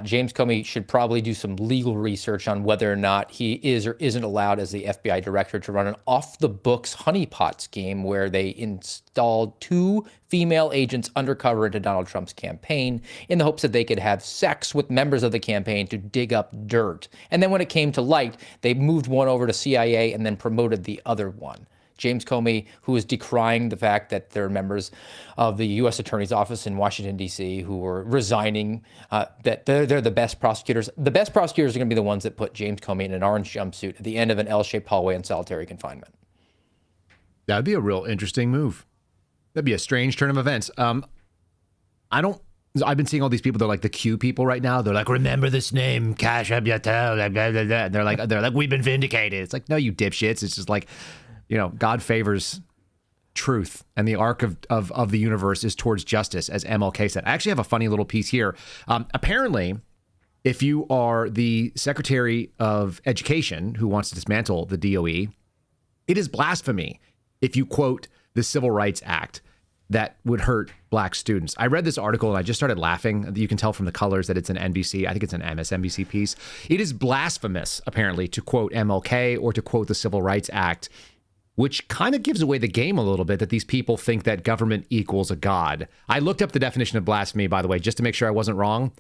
James Comey should probably do some legal research on whether or not he is or isn't allowed as the FBI director to run an off-the-books honeypot scheme where they installed 2 female agents undercover into Donald Trump's campaign in the hopes that they could have sex with members of the campaign to dig up dirt. And then when it came to light, they moved one over to CIA and then promoted the other one. James Comey, who is decrying the fact that there are members of the U.S. Attorney's Office in Washington, D.C., who were resigning, that they're the best prosecutors. The best prosecutors are going to be the ones that put James Comey in an orange jumpsuit at the end of an L-shaped hallway in solitary confinement. That'd be a real interesting move. That'd be a strange turn of events. I've been seeing all these people. They're like the Q people right now. They're like, remember this name, Kash Patel. And they're like, we've been vindicated. It's like, no, you dipshits. It's just like, God favors truth, and the arc of the universe is towards justice, as MLK said. I actually have a funny little piece here. Apparently, if you are the Secretary of Education who wants to dismantle the DOE, it is blasphemy if you quote the Civil Rights Act that would hurt black students. I read this article and I just started laughing. You can tell from the colors that it's an NBC. I think it's an MSNBC piece. It is blasphemous, apparently, to quote MLK or to quote the Civil Rights Act, which kind of gives away the game a little bit, that these people think that government equals a god. I looked up the definition of blasphemy, by the way, just to make sure I wasn't wrong.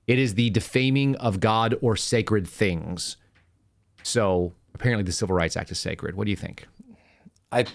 It is the defaming of God or sacred things. So apparently the Civil Rights Act is sacred. What do you think? I'm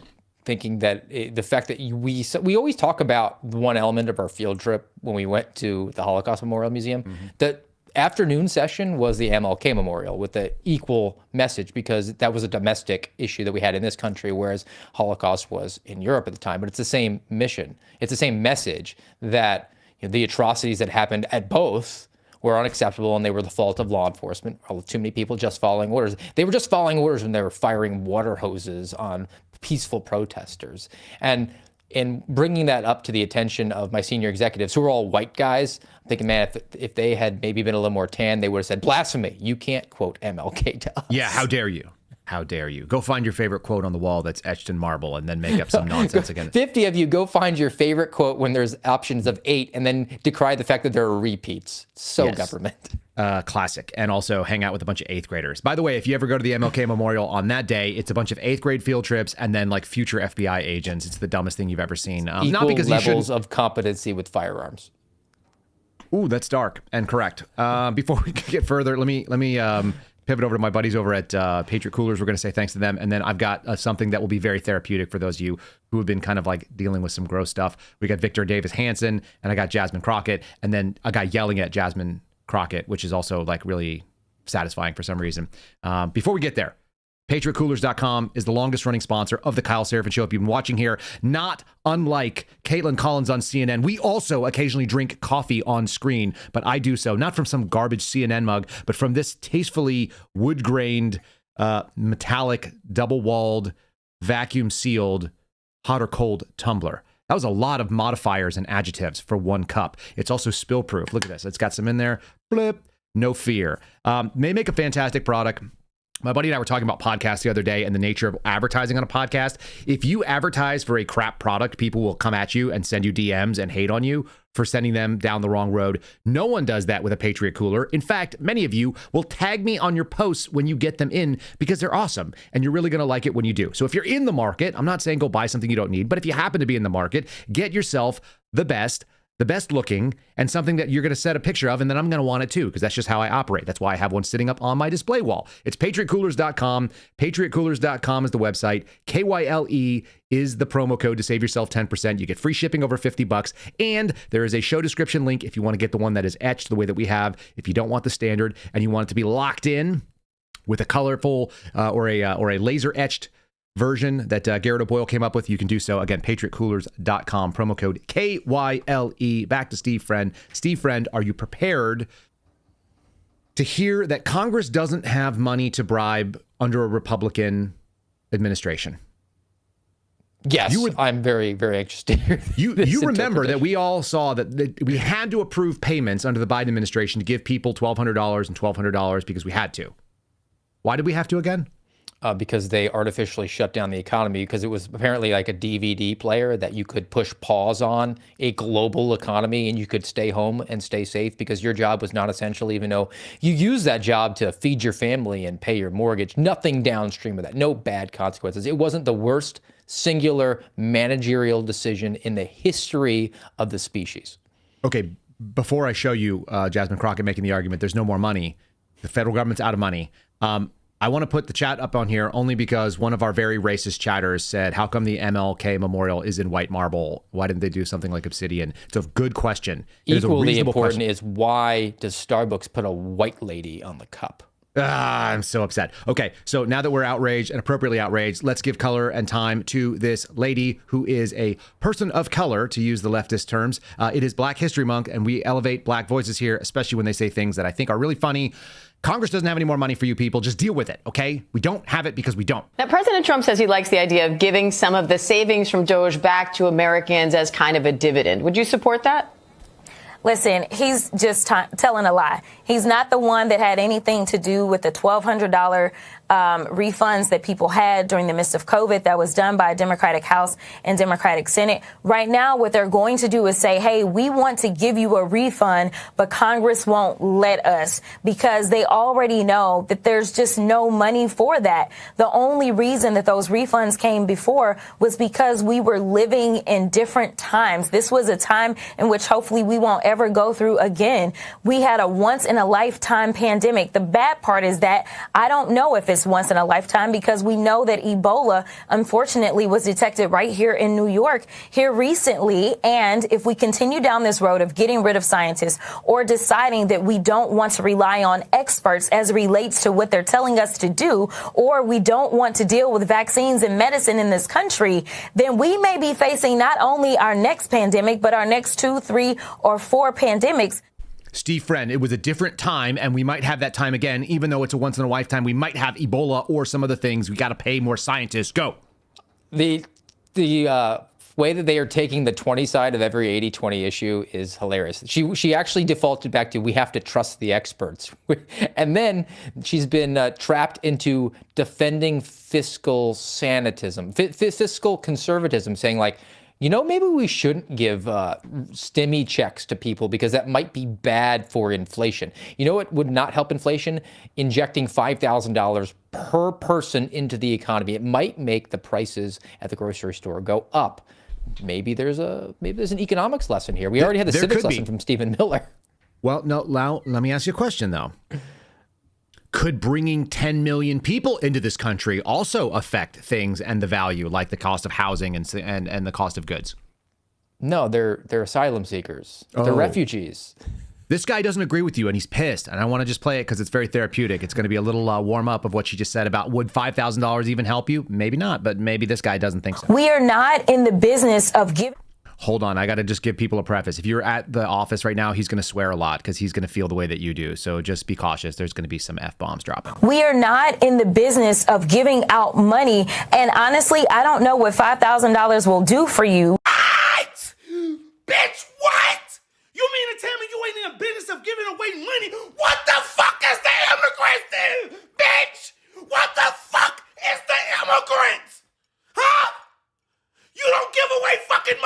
thinking that the fact that we always talk about one element of our field trip when we went to the Holocaust Memorial Museum, that afternoon session was the MLK Memorial with the equal message, because that was a domestic issue that we had in this country, whereas Holocaust was in Europe at the time. But it's the same mission. It's the same message that the atrocities that happened at both were unacceptable, and they were the fault of law enforcement. Too many people just following orders. They were just following orders when they were firing water hoses on peaceful protesters. And in bringing that up to the attention of my senior executives, who are all white guys, I'm thinking, man, if they had maybe been a little more tan, they would have said, blasphemy. You can't quote MLK to us. Yeah, how dare you? How dare you? Go find your favorite quote on the wall that's etched in marble and then make up some nonsense again. 50 of you, go find your favorite quote when there's options of 8 and then decry the fact that there are repeats. So yes. Government. Classic. And also hang out with a bunch of 8th graders. By the way, if you ever go to the MLK Memorial on that day, it's a bunch of 8th grade field trips and then like future FBI agents. It's the dumbest thing you've ever seen. Equal not because levels of competency with firearms. Ooh, that's dark and correct. Before we get further, let me pivot over to my buddies over at Patriot Coolers. We're going to say thanks to them. And then I've got something that will be very therapeutic for those of you who have been kind of like dealing with some gross stuff. We got Victor Davis Hanson, and I got Jasmine Crockett, and then a guy yelling at Jasmine Crockett, which is also like really satisfying for some reason. Before we get there, PatriotCoolers.com is the longest running sponsor of the Kyle Seraphin Show. If you've been watching here, not unlike Caitlin Collins on CNN, we also occasionally drink coffee on screen, but I do so not from some garbage CNN mug, but from this tastefully wood-grained, metallic, double-walled, vacuum-sealed, hot or cold tumbler. That was a lot of modifiers and adjectives for one cup. It's also spill proof. Look at this. It's got some in there. Blip. No fear. May make a fantastic product. My buddy and I were talking about podcasts the other day and the nature of advertising on a podcast. If you advertise for a crap product, people will come at you and send you DMs and hate on you for sending them down the wrong road. No one does that with a Patriot Cooler. In fact, many of you will tag me on your posts when you get them in because they're awesome and you're really going to like it when you do. So if you're in the market, I'm not saying go buy something you don't need, but if you happen to be in the market, get yourself the best looking, and something that you're going to set a picture of, and then I'm going to want it too, because that's just how I operate. That's why I have one sitting up on my display wall. It's patriotcoolers.com. Patriotcoolers.com is the website. KYLE is the promo code to save yourself 10%. You get free shipping over $50, and there is a show description link if you want to get the one that is etched the way that we have. If you don't want the standard and you want it to be locked in with a colorful or a laser etched version that Garrett O'Boyle came up with, you can do so. Again, patriotcoolers.com, promo code KYLE. Back to Steve Friend. Steve Friend, are you prepared to hear that Congress doesn't have money to bribe under a Republican administration? Yes, I'm very, very anxious to hear You remember that we all saw that we had to approve payments under the Biden administration to give people $1,200 and $1,200 because we had to. Why did we have to again? Because they artificially shut down the economy, because it was apparently like a DVD player that you could push pause on a global economy and you could stay home and stay safe because your job was not essential, even though you use that job to feed your family and pay your mortgage. Nothing downstream of that. No bad consequences. It wasn't the worst singular managerial decision in the history of the species. Okay, before I show you Jasmine Crockett making the argument, there's no more money. The federal government's out of money. I want to put the chat up on here only because one of our very racist chatters said, how come the MLK memorial is in white marble? Why didn't they do something like obsidian? It's a good question. Equally important is, why does Starbucks put a white lady on the cup? I'm so upset. Okay, so now that we're outraged and appropriately outraged, let's give color and time to this lady who is a person of color, to use the leftist terms. It is Black History Month, and we elevate Black voices here, especially when they say things that I think are really funny. Congress doesn't have any more money for you people. Just deal with it, okay? We don't have it because we don't. Now, President Trump says he likes the idea of giving some of the savings from DOGE back to Americans as kind of a dividend. Would you support that? Listen, he's just telling a lie. He's not the one that had anything to do with the $1,200 refunds that people had during the midst of COVID that was done by a Democratic House and Democratic Senate. Right now, what they're going to do is say, hey, we want to give you a refund, but Congress won't let us, because they already know that there's just no money for that. The only reason that those refunds came before was because we were living in different times. This was a time in which hopefully we won't ever go through again. We had a once in a lifetime pandemic. The bad part is that I don't know if it's once in a lifetime, because we know that Ebola, unfortunately, was detected right here in New York here recently. And if we continue down this road of getting rid of scientists or deciding that we don't want to rely on experts as it relates to what they're telling us to do, or we don't want to deal with vaccines and medicine in this country, then we may be facing not only our next pandemic, but our next 2, 3, or 4 pandemics. Steve Friend, it was a different time, and we might have that time again. Even though it's a once in a lifetime, we might have Ebola or some other things. We got to pay more scientists. Go. The way that they are taking the 20 side of every 80-20 issue is hilarious. She actually defaulted back to, we have to trust the experts. And then she's been trapped into defending fiscal sanitism, fiscal conservatism, saying like, you know, maybe we shouldn't give stimmy checks to people because that might be bad for inflation. You know what would not help inflation? Injecting $5,000 per person into the economy. It might make the prices at the grocery store go up. Maybe there's an economics lesson here. We already had the civics lesson from Stephen Miller. Well, no, Lau, let me ask you a question, though. Could bringing 10 million people into this country also affect things and the value, like the cost of housing and the cost of goods? No, they're asylum seekers. They're refugees. This guy doesn't agree with you, and he's pissed. And I want to just play it because it's very therapeutic. It's going to be a little warm up of what she just said about, would $5,000 even help you? Maybe not, but maybe this guy doesn't think so. We are not in the business of giving. Hold on, I got to just give people a preface. If you're at the office right now, he's going to swear a lot because he's going to feel the way that you do. So just be cautious. There's going to be some F-bombs dropping. We are not in the business of giving out money. And honestly, I don't know what $5,000 will do for you.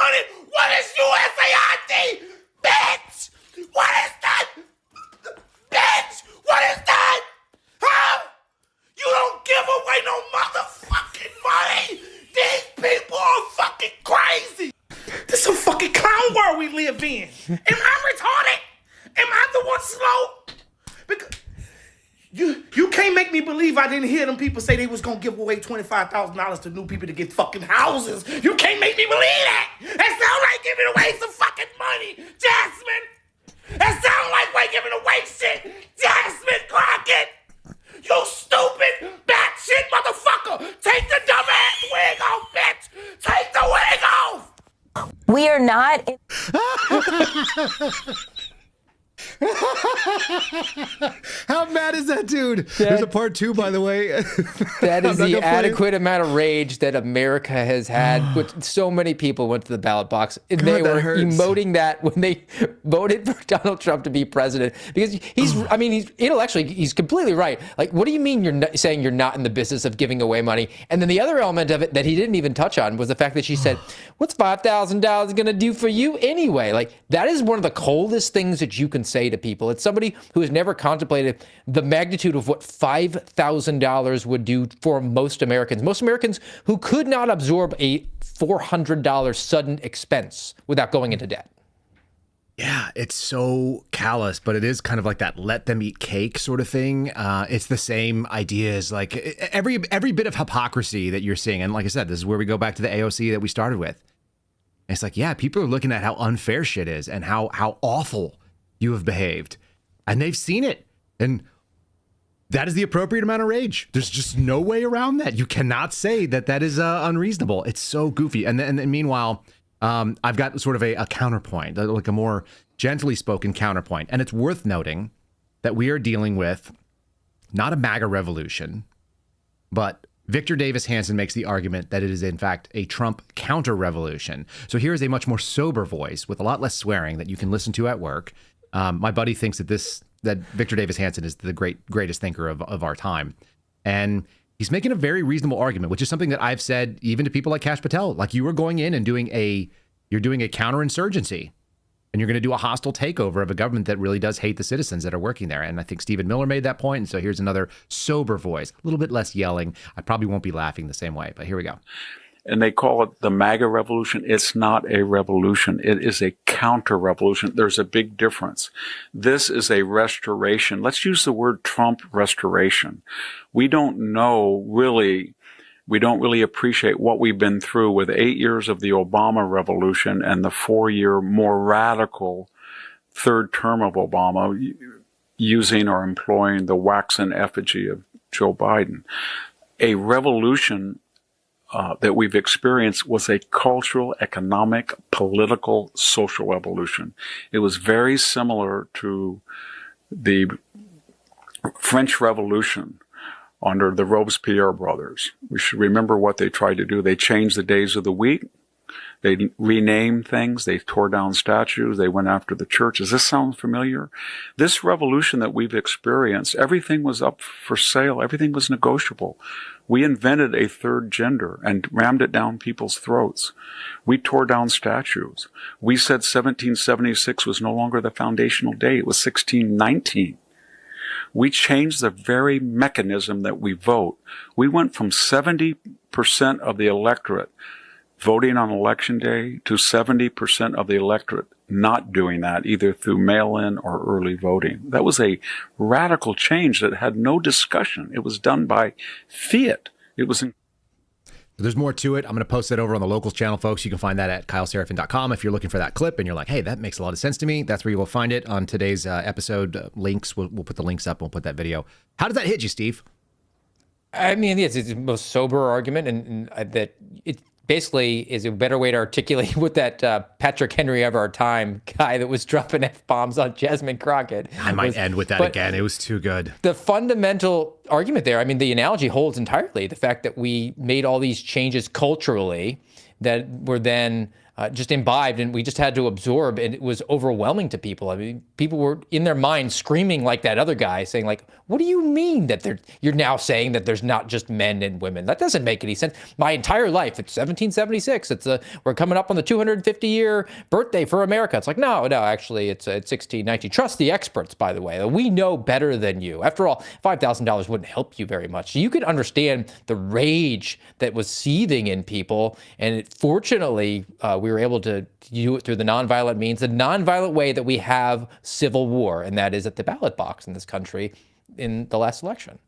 money. What is USAID? Bitch! What is that? Bitch! What is that? Huh? You don't give away no motherfucking money. These people are fucking crazy. This is a fucking clown world we live in. Am I retarded? Am I the one slow? Because you can't make me believe I didn't hear them people say they was gonna give away $25,000 to new people to get fucking houses. You can't make me believe that. That sound like giving away some fucking money, Jasmine. That sound like we're giving away shit, Jasmine Crockett. You stupid, batshit motherfucker. Take the dumbass wig off, bitch. Take the wig off. We are not. How mad is that dude? There's a part 2, by the way. That is the adequate amount of rage that America has had. With so many people went to the ballot box, and they were emoting that when they voted for Donald Trump to be president. Because he's intellectually, he's completely right. Like, what do you mean you're saying you're not in the business of giving away money? And then the other element of it that he didn't even touch on was the fact that she said, "What's $5,000 going to do for you anyway?" Like, that is one of the coldest things that you can say to people. It's somebody who has never contemplated the magnitude of what $5,000 would do for most Americans. Most Americans who could not absorb a $400 sudden expense without going into debt. Yeah, it's so callous, but it is kind of like that let them eat cake sort of thing. It's the same idea as like every bit of hypocrisy that you're seeing. And like I said, this is where we go back to the AOC that we started with. And it's like, yeah, people are looking at how unfair shit is and how awful you have behaved. And they've seen it. And that is the appropriate amount of rage. There's just no way around that. You cannot say that that is unreasonable. It's so goofy. And then meanwhile, I've got sort of a counterpoint, like a more gently spoken counterpoint. And it's worth noting that we are dealing with not a MAGA revolution, but Victor Davis Hanson makes the argument that it is, in fact, a Trump counter-revolution. So here is a much more sober voice with a lot less swearing that you can listen to at work. My buddy thinks that Victor Davis Hanson is the greatest thinker of our time. And he's making a very reasonable argument, which is something that I've said even to people like Kash Patel. Like, you are going in and doing a counterinsurgency, and you're going to do a hostile takeover of a government that really does hate the citizens that are working there. And I think Stephen Miller made that point. And so here's another sober voice, a little bit less yelling. I probably won't be laughing the same way, but here we go. And they call it the MAGA revolution. It's not a revolution. It is a counter-revolution. There's a big difference. This is a restoration. Let's use the word Trump restoration. We don't really appreciate what we've been through with 8 years of the Obama revolution and the 4-year more radical third term of Obama using or employing the wax and effigy of Joe Biden. A revolution that we've experienced was a cultural, economic, political, social revolution. It was very similar to the French Revolution under the Robespierre brothers. We should remember what they tried to do. They changed the days of the week. They renamed things. They tore down statues. They went after the church. Does this sound familiar? This revolution that we've experienced, everything was up for sale. Everything was negotiable. We invented a third gender and rammed it down people's throats. We tore down statues. We said 1776 was no longer the foundational date. It was 1619. We changed the very mechanism that we vote. We went from 70% of the electorate voting on election day to 70% of the electorate not doing that, either through mail-in or early voting. That was a radical change that had no discussion. It was done by fiat. It was There's more to it. I'm going to post that over on the Locals channel, folks. You can find that at kyleseraphin.com. If you're looking for that clip and you're like, hey, that makes a lot of sense to me, that's where you will find it on today's episode links. We'll put the links up. We'll put that video. How does that hit you, Steve? I mean, it's the most sober argument, and that it basically is a better way to articulate what that Patrick Henry of our time guy that was dropping F-bombs on Jasmine Crockett. I might end with that again. It was too good. The fundamental argument there, I mean, the analogy holds entirely. The fact that we made all these changes culturally that were then just imbibed, and we just had to absorb, and it was overwhelming to people. I mean, people were in their minds screaming like that other guy, saying like, what do you mean that you're now saying that there's not just men and women? That doesn't make any sense. My entire life, it's 1776. We're coming up on the 250-year birthday for America. It's like, no, actually, it's 1619. Trust the experts, by the way. We know better than you. After all, $5,000 wouldn't help you very much. So you could understand the rage that was seething in people, and fortunately, we were able to do it through the nonviolent means, the nonviolent way that we have civil war, and that is at the ballot box in this country in the last election.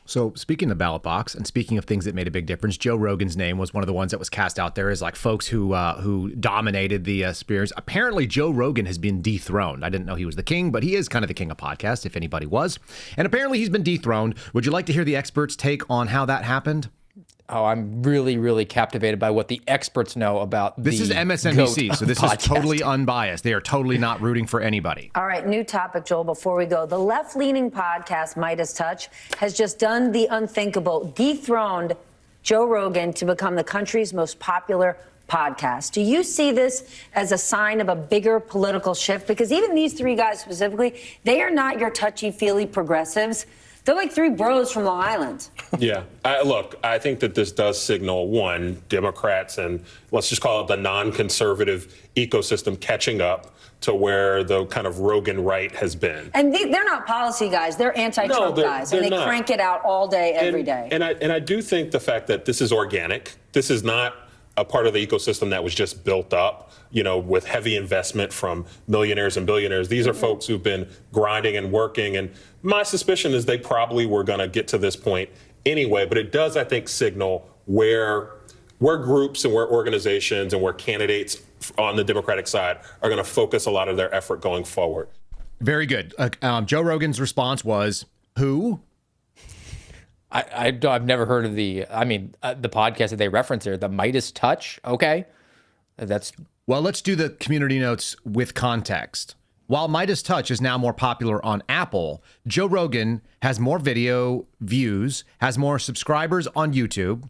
So speaking of ballot box and speaking of things that made a big difference, Joe Rogan's name was one of the ones that was cast out there as like folks who dominated the spheres. Apparently, Joe Rogan has been dethroned. I didn't know he was the king, but he is kind of the king of podcasts, if anybody was. And apparently he's been dethroned. Would you like to hear the experts' take on how that happened? Oh, I'm really, really captivated by what the experts know about this is MSNBC, so this is totally unbiased. They are totally not rooting for anybody. All right, new topic, Joel, before we go. The left-leaning podcast, Midas Touch, has just done the unthinkable, dethroned Joe Rogan to become the country's most popular podcast. Do you see this as a sign of a bigger political shift? Because even these three guys specifically, they are not your touchy-feely progressives. They're like three bros from Long Island. Yeah. Look, I think that this does signal, one, Democrats and let's just call it the non-conservative ecosystem catching up to where the kind of Rogan right has been. And they're not policy guys. They're anti-Trump guys. And they crank it out all day, every day. And I do think the fact that this is organic, this is not a part of the ecosystem that was just built up, with heavy investment from millionaires and billionaires. These are folks who've been grinding and working. And my suspicion is they probably were going to get to this point anyway. But it does, I think, signal where groups and where organizations and where candidates on the Democratic side are going to focus a lot of their effort going forward. Very good. Joe Rogan's response was, who? I've never heard of the podcast that they reference there, the Midas Touch. Okay. Well, let's do the community notes with context. While Midas Touch is now more popular on Apple, Joe Rogan has more video views, has more subscribers on YouTube,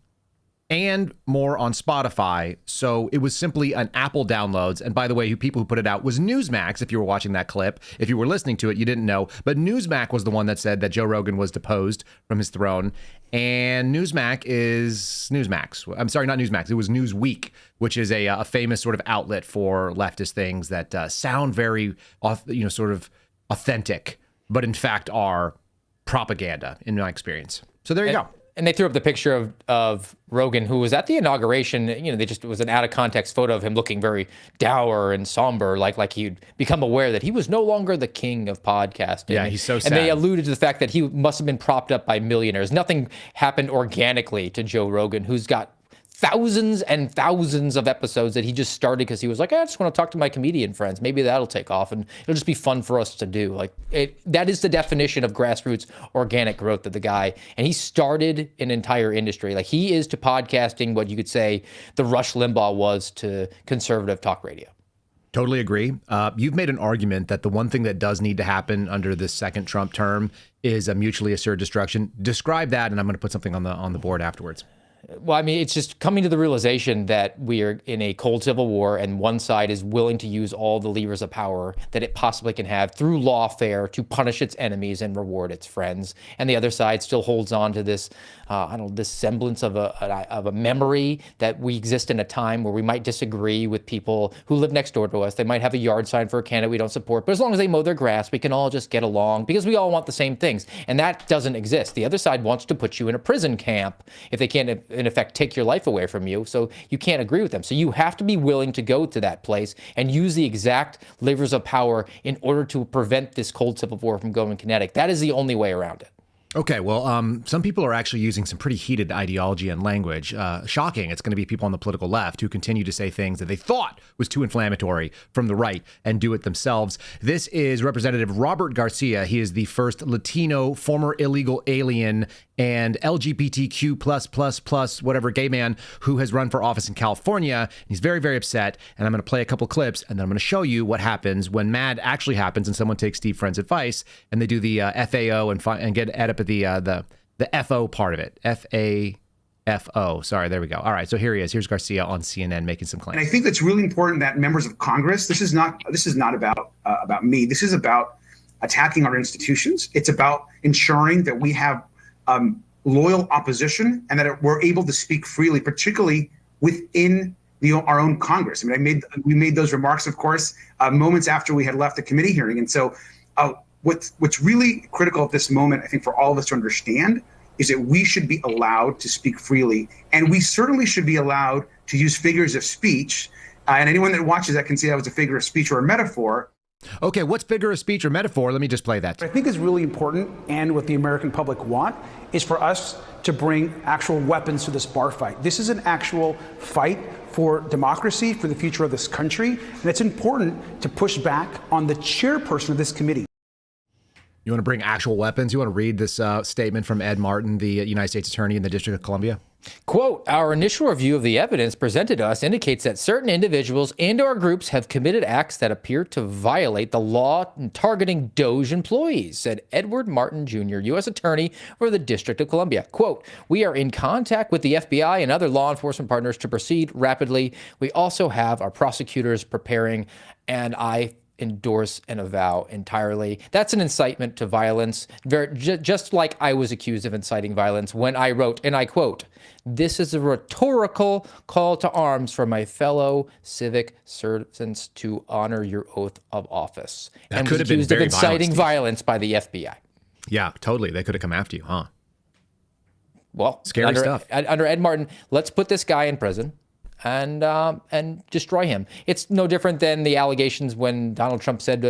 and more on Spotify. So it was simply an Apple downloads. And by the way, people who put it out was Newsmax. If you were watching that clip, if you were listening to it, you didn't know. But Newsmax was the one that said that Joe Rogan was deposed from his throne. And Newsmax is Newsmax. I'm sorry, not Newsmax. It was Newsweek, which is a famous sort of outlet for leftist things that sound very, sort of authentic, but in fact are propaganda in my experience. So there you go. And they threw up the picture of Rogan, who was at the inauguration. It was an out of context photo of him looking very dour and somber, like he'd become aware that he was no longer the king of podcasting. Yeah, he's so sad. And they alluded to the fact that he must have been propped up by millionaires. Nothing happened organically to Joe Rogan, who's got thousands and thousands of episodes that he just started because he was like, I just want to talk to my comedian friends. Maybe that'll take off and it'll just be fun for us to do. That is the definition of grassroots organic growth of the guy. And he started an entire industry. Like he is to podcasting what you could say the Rush Limbaugh was to conservative talk radio. Totally agree. You've made an argument that the one thing that does need to happen under this second Trump term is a mutually assured destruction. Describe that, and I'm going to put something on the board afterwards. Well, I mean, it's just coming to the realization that we are in a cold civil war and one side is willing to use all the levers of power that it possibly can have through lawfare to punish its enemies and reward its friends. And the other side still holds on to this, this semblance of a memory that we exist in a time where we might disagree with people who live next door to us. They might have a yard sign for a candidate we don't support, but as long as they mow their grass, we can all just get along because we all want the same things. And that doesn't exist. The other side wants to put you in a prison camp if they can't, in effect, take your life away from you. So you can't agree with them. So you have to be willing to go to that place and use the exact levers of power in order to prevent this cold civil war from going kinetic. That is the only way around it. Okay, well, some people are actually using some pretty heated ideology and language. Shocking. It's going to be people on the political left who continue to say things that they thought was too inflammatory from the right and do it themselves. This is Representative Robert Garcia. He is the first Latino, former illegal alien, and LGBTQ+++, whatever gay man who has run for office in California. He's very, very upset. And I'm going to play a couple clips, and then I'm going to show you what happens when MAD actually happens and someone takes Steve Friend's advice and they do the FAO and get at the FO part of it. FO. Sorry, there we go. All right, so here he is. Here's Garcia on CNN making some claims. And I think that's really important that members of Congress, this is not about me. This is about attacking our institutions. It's about ensuring that we have loyal opposition and that we're able to speak freely, particularly within our own Congress. I mean, we made those remarks, of course, moments after we had left the committee hearing. And so what's really critical at this moment, I think, for all of us to understand is that we should be allowed to speak freely. And we certainly should be allowed to use figures of speech. And anyone that watches that can see that was a figure of speech or a metaphor. Okay, what's figure of speech or metaphor? Let me just play that. What I think is really important, and what the American public want, is for us to bring actual weapons to this bar fight. This is an actual fight for democracy, for the future of this country, and it's important to push back on the chairperson of this committee. You want to bring actual weapons? You want to read this statement from Ed Martin, the United States Attorney in the District of Columbia? Quote, our initial review of the evidence presented to us indicates that certain individuals and or groups have committed acts that appear to violate the law targeting DOJ employees, said Edward Martin Jr., U.S. Attorney for the District of Columbia. Quote, we are in contact with the FBI and other law enforcement partners to proceed rapidly. We also have our prosecutors preparing, and I endorse and avow entirely. That's an incitement to violence, just like I was accused of inciting violence when I wrote, and I quote, this is a rhetorical call to arms for my fellow civic citizens to honor your oath of office. That and could was have been accused of very inciting violent, violence by the FBI. Yeah, totally. They could have come after you, huh? Well, scary stuff. Under Ed Martin, let's put this guy in prison and destroy him. It's no different than the allegations when Donald Trump said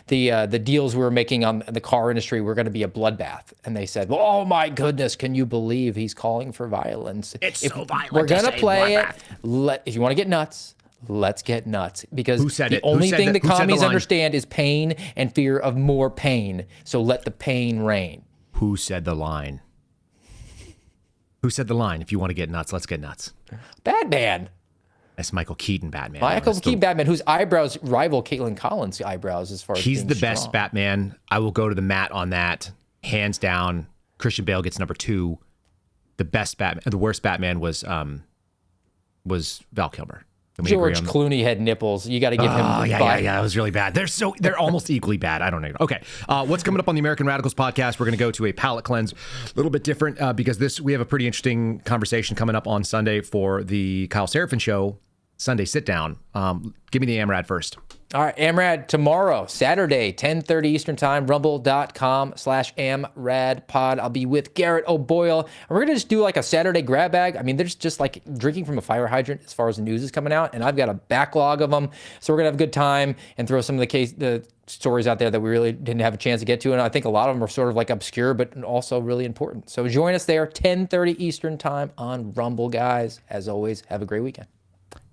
the deals we were making on the car industry were going to be a bloodbath, and they said, well, "Oh my goodness, can you believe he's calling for violence? It's so violent. We're going to say play bloodbath." it. If you want to get nuts, let's get nuts, because Who said the it? Who only said thing that? the Who said the commies line? understand is pain and fear of more pain. So let the pain reign. Who said the line? Who said the line? If you want to get nuts, let's get nuts. Batman. That's Michael Keaton Batman. Michael Keaton Batman, whose eyebrows rival Caitlin Collins' eyebrows as far as he's being the best strong. Batman. I will go to the mat on that, hands down. Christian Bale gets number 2. The best Batman, the worst Batman was Val Kilmer. Can we agree George on that? Clooney had nipples. You got to give him. Oh, yeah. It was really bad. They're almost equally bad. I don't know. Okay. What's coming up on the American Radicals podcast? We're going to go to a palate cleanse, a little bit different because we have a pretty interesting conversation coming up on Sunday for the Kyle Seraphin show, Sunday sit down. Give me the AMRAD first. All right, AMRAD tomorrow, Saturday, 10:30 Eastern Time, rumble.com/AMRADpod. I'll be with Garrett O'Boyle, and we're going to just do like a Saturday grab bag. I mean, there's just like drinking from a fire hydrant as far as the news is coming out, and I've got a backlog of them. So we're going to have a good time and throw some of the stories out there that we really didn't have a chance to get to, and I think a lot of them are sort of like obscure, but also really important. So join us there, 10:30 Eastern Time on Rumble, guys. As always, have a great weekend.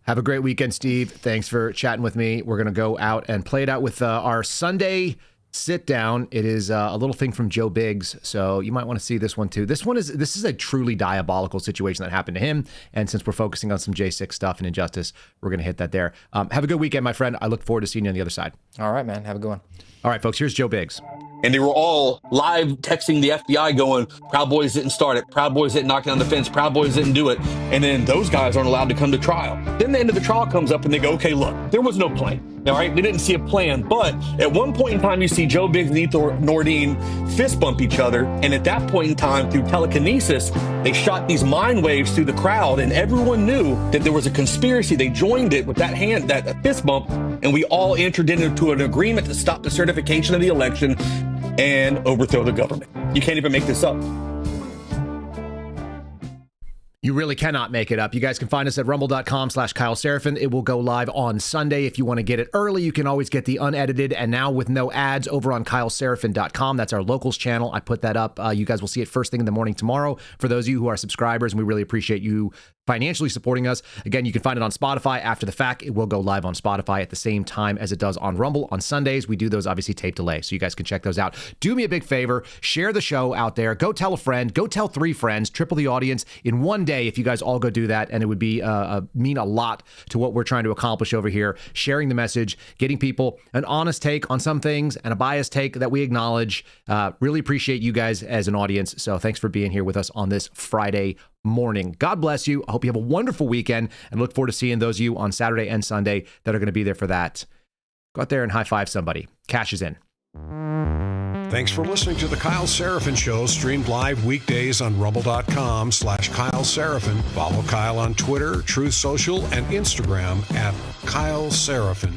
Have a great weekend, Steve. Thanks for chatting with me. We're going to go out and play it out with our Sunday sit down. It is a little thing from Joe Biggs, so you might want to see this one too. This is a truly diabolical situation that happened to him, and since we're focusing on some J6 stuff and injustice, we're going to hit that there. Have a good weekend, my friend. I look forward to seeing you on the other side. All right, man. Have a good one. All right, folks. Here's Joe Biggs. And they were all live texting the FBI going, Proud Boys didn't start it. Proud Boys didn't knock down the fence. Proud Boys didn't do it. And then those guys aren't allowed to come to trial. Then the end of the trial comes up and they go, okay, look, there was no plan. All right, they didn't see a plan. But at one point in time, you see Joe Biggs and Ethel Nordine fist bump each other. And at that point in time, through telekinesis, they shot these mind waves through the crowd. And everyone knew that there was a conspiracy. They joined it with that fist bump. And we all entered into an agreement to stop the certification of the election and overthrow the government. You can't even make this up. You really cannot make it up. You guys can find us at rumble.com/Kyle Seraphin. It will go live on Sunday. If you want to get it early, you can always get the unedited and now with no ads over on KyleSeraphin.com. That's our locals channel. I put that up. You guys will see it first thing in the morning tomorrow. For those of you who are subscribers, and we really appreciate you financially supporting us. Again, you can find it on Spotify after the fact. It will go live on Spotify at the same time as it does on Rumble on Sundays. We do those obviously tape delay, so you guys can check those out. Do me a big favor, share the show out there. Go tell a friend, go tell 3 friends, triple the audience in one day if you guys all go do that, and it would be mean a lot to what we're trying to accomplish over here. Sharing the message, getting people an honest take on some things and a biased take that we acknowledge. Really appreciate you guys as an audience. So thanks for being here with us on this Friday morning. God bless you. I hope you have a wonderful weekend and look forward to seeing those of you on Saturday and Sunday that are going to be there for that. Go out there and high five somebody. Cash is in. Thanks for listening to the Kyle Seraphin Show, streamed live weekdays on rumble.com/Kyle Seraphin. Follow Kyle on Twitter, Truth Social, and Instagram at Kyle Seraphin.